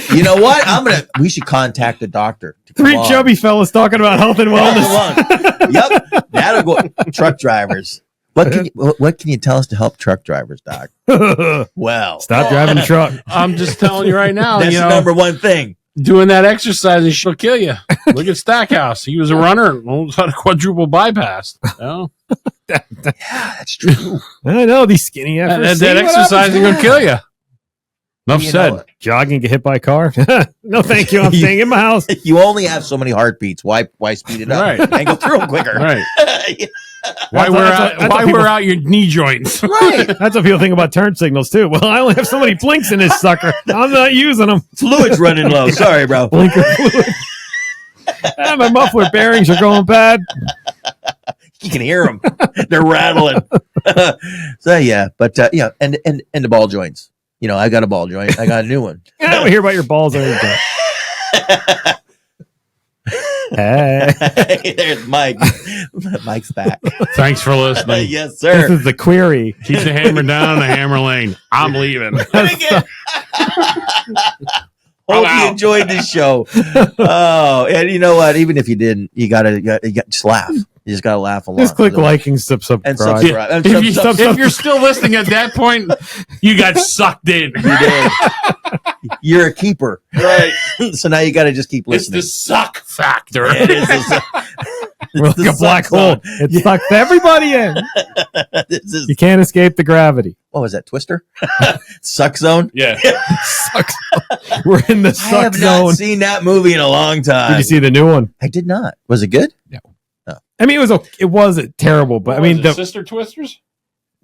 E: should. You know what? We should contact the doctor.
F: three chubby fellas talking about health and wellness.
E: Yep. That'll go. Truck drivers. What can you tell us to help truck drivers, Doc? Well,
F: Stop driving the truck.
G: I'm just telling you right now.
E: that's
G: You
E: the
G: know,
E: number one thing.
G: doing that exercise and she'll kill you. Look at Stackhouse. He was a runner. Almost had a quadruple bypass. You know?
E: Yeah, that's true.
F: I know these skinny efforts.
G: That exercise is going to kill you. Enough
E: You
G: said.
E: know,
F: Jogging, get hit by a car. No, thank you. I'm staying in my house.
E: you only have so many heartbeats. Why speed it up?
G: Right.
E: And go through them quicker.
G: Right.
F: That's
G: Why
F: what
G: wear
F: people-
G: out your knee joints?
E: Right.
F: That's what people think about turn signals too. Well, I only have so many blinks in this sucker. I'm not using them.
E: Fluid's running low. Sorry, bro.
F: Blinker fluid. My muffler bearings are going bad.
E: You can hear them. They're rattling. So yeah, but yeah, and the ball joints. You know, I got a ball joint. I got a new one.
F: I don't hear about your balls or anything. Hey.
E: There's Mike. Mike's back.
G: Thanks for listening.
E: Yes,
F: This
E: sir.
F: is the query.
G: Keep the hammer down the hammer lane. I'm leaving.
E: Hope you
G: out.
E: enjoyed this show. Oh, and you know what? Even if you didn't, you gotta just laugh. You just gotta laugh along.
F: Just click like and subscribe.
E: and subscribe. And
G: If you're still listening at that point, you got sucked in.
E: you did. You're a keeper,
G: Right.
E: so now you got to just keep
G: It's
E: listening.
G: the suck factor.
E: It is
F: We're like
E: the
F: a black
E: suck
F: hole.
E: zone.
F: It sucks everybody in.
E: This is
F: You can't escape the gravity.
E: what was that? Twister? Suck zone.
G: Yeah.
F: Sucks. We're in the
E: I
F: suck
E: have
F: zone.
E: not seen that movie in a long time.
F: Did you see the new one?
E: I did not. Was it good?
F: I mean, it wasn't terrible, but I mean, the
G: Sister Twisters?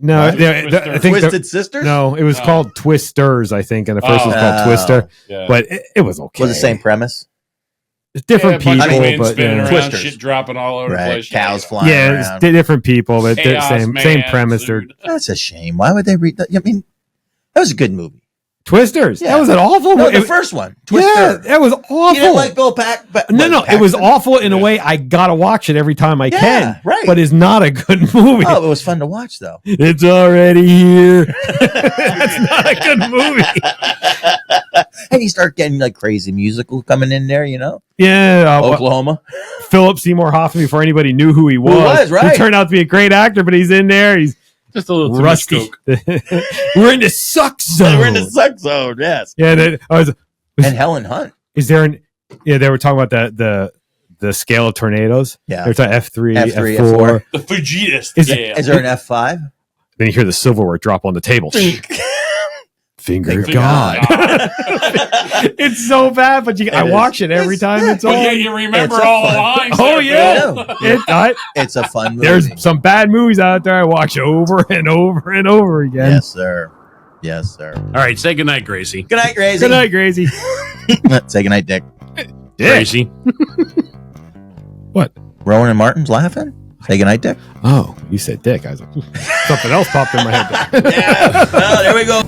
F: no,
G: What?
F: I think
E: Twisted Sisters?
F: no, it was
G: Oh.
F: called Twisters, I think, and the first was called
E: Oh.
F: Twister,
G: Yeah.
F: but it was okay.
E: Was the same premise?
F: It's different
G: Yeah, a bunch
F: people,
G: of wind
F: but
G: spinning
F: yeah.
G: around,
E: Twisters.
G: shit dropping all over the
E: Right.
G: place.
E: Cows flying
F: Yeah,
E: around.
F: it's different people, but they're
G: Chaos,
F: same
G: man,
F: premise. They're
G: dude.
E: That's a shame. Why would they read that? I mean, that was a good movie.
F: Twisters.
E: Yeah.
F: That was an awful
E: No,
F: movie.
E: the first one.
F: Yeah,
E: Twister.
F: that was awful.
E: You didn't like Bill Pack? But
F: no, it was
E: Paxton?
F: awful in a way. I gotta watch it every time I
E: Yeah,
F: can,
E: right.
F: but it's not a good movie.
E: Oh, it was fun to watch, though.
F: It's already here. That's not a good movie.
E: And you start getting like crazy musical coming in there, you know?
F: Yeah,
E: Oklahoma.
F: Philip Seymour Hoffman. Before anybody knew who he was,
E: right.
F: He turned out to be a great actor, but he's in there. He's
G: Just a little too much
F: rusty.
G: coke.
F: We're in the suck zone.
E: We're in the suck zone, yes.
F: Yeah,
E: And Helen Hunt.
F: is there an? Yeah, they were talking about the scale of tornadoes.
E: Yeah.
F: They're talking F3,
E: F3,
F: F4.
G: The Fujitist.
F: Is-
G: Yeah.
E: Is there an F5?
F: Then you hear the silverware drop on the table. Finger
E: Finger
F: God. It's so bad, but I
E: is.
F: watch it every time it's
G: But
F: on.
G: yeah, you remember
E: It's a
G: all the
E: fun-
G: lines.
F: Oh,
G: there,
F: yeah.
G: Bill.
E: It's a fun movie.
F: There's some bad movies out there I watch over and over and over again.
E: Yes, sir. Yes, sir.
G: All right, say goodnight, Gracie.
E: Good night, Gracie.
F: Good night, Gracie.
E: Say good night, Dick.
G: Gracie.
F: What?
E: Rowan and Martin's laughing? Say good night, Dick.
F: Oh, you said dick. I was like, something else popped in my head.
E: Yeah. Well, there we go.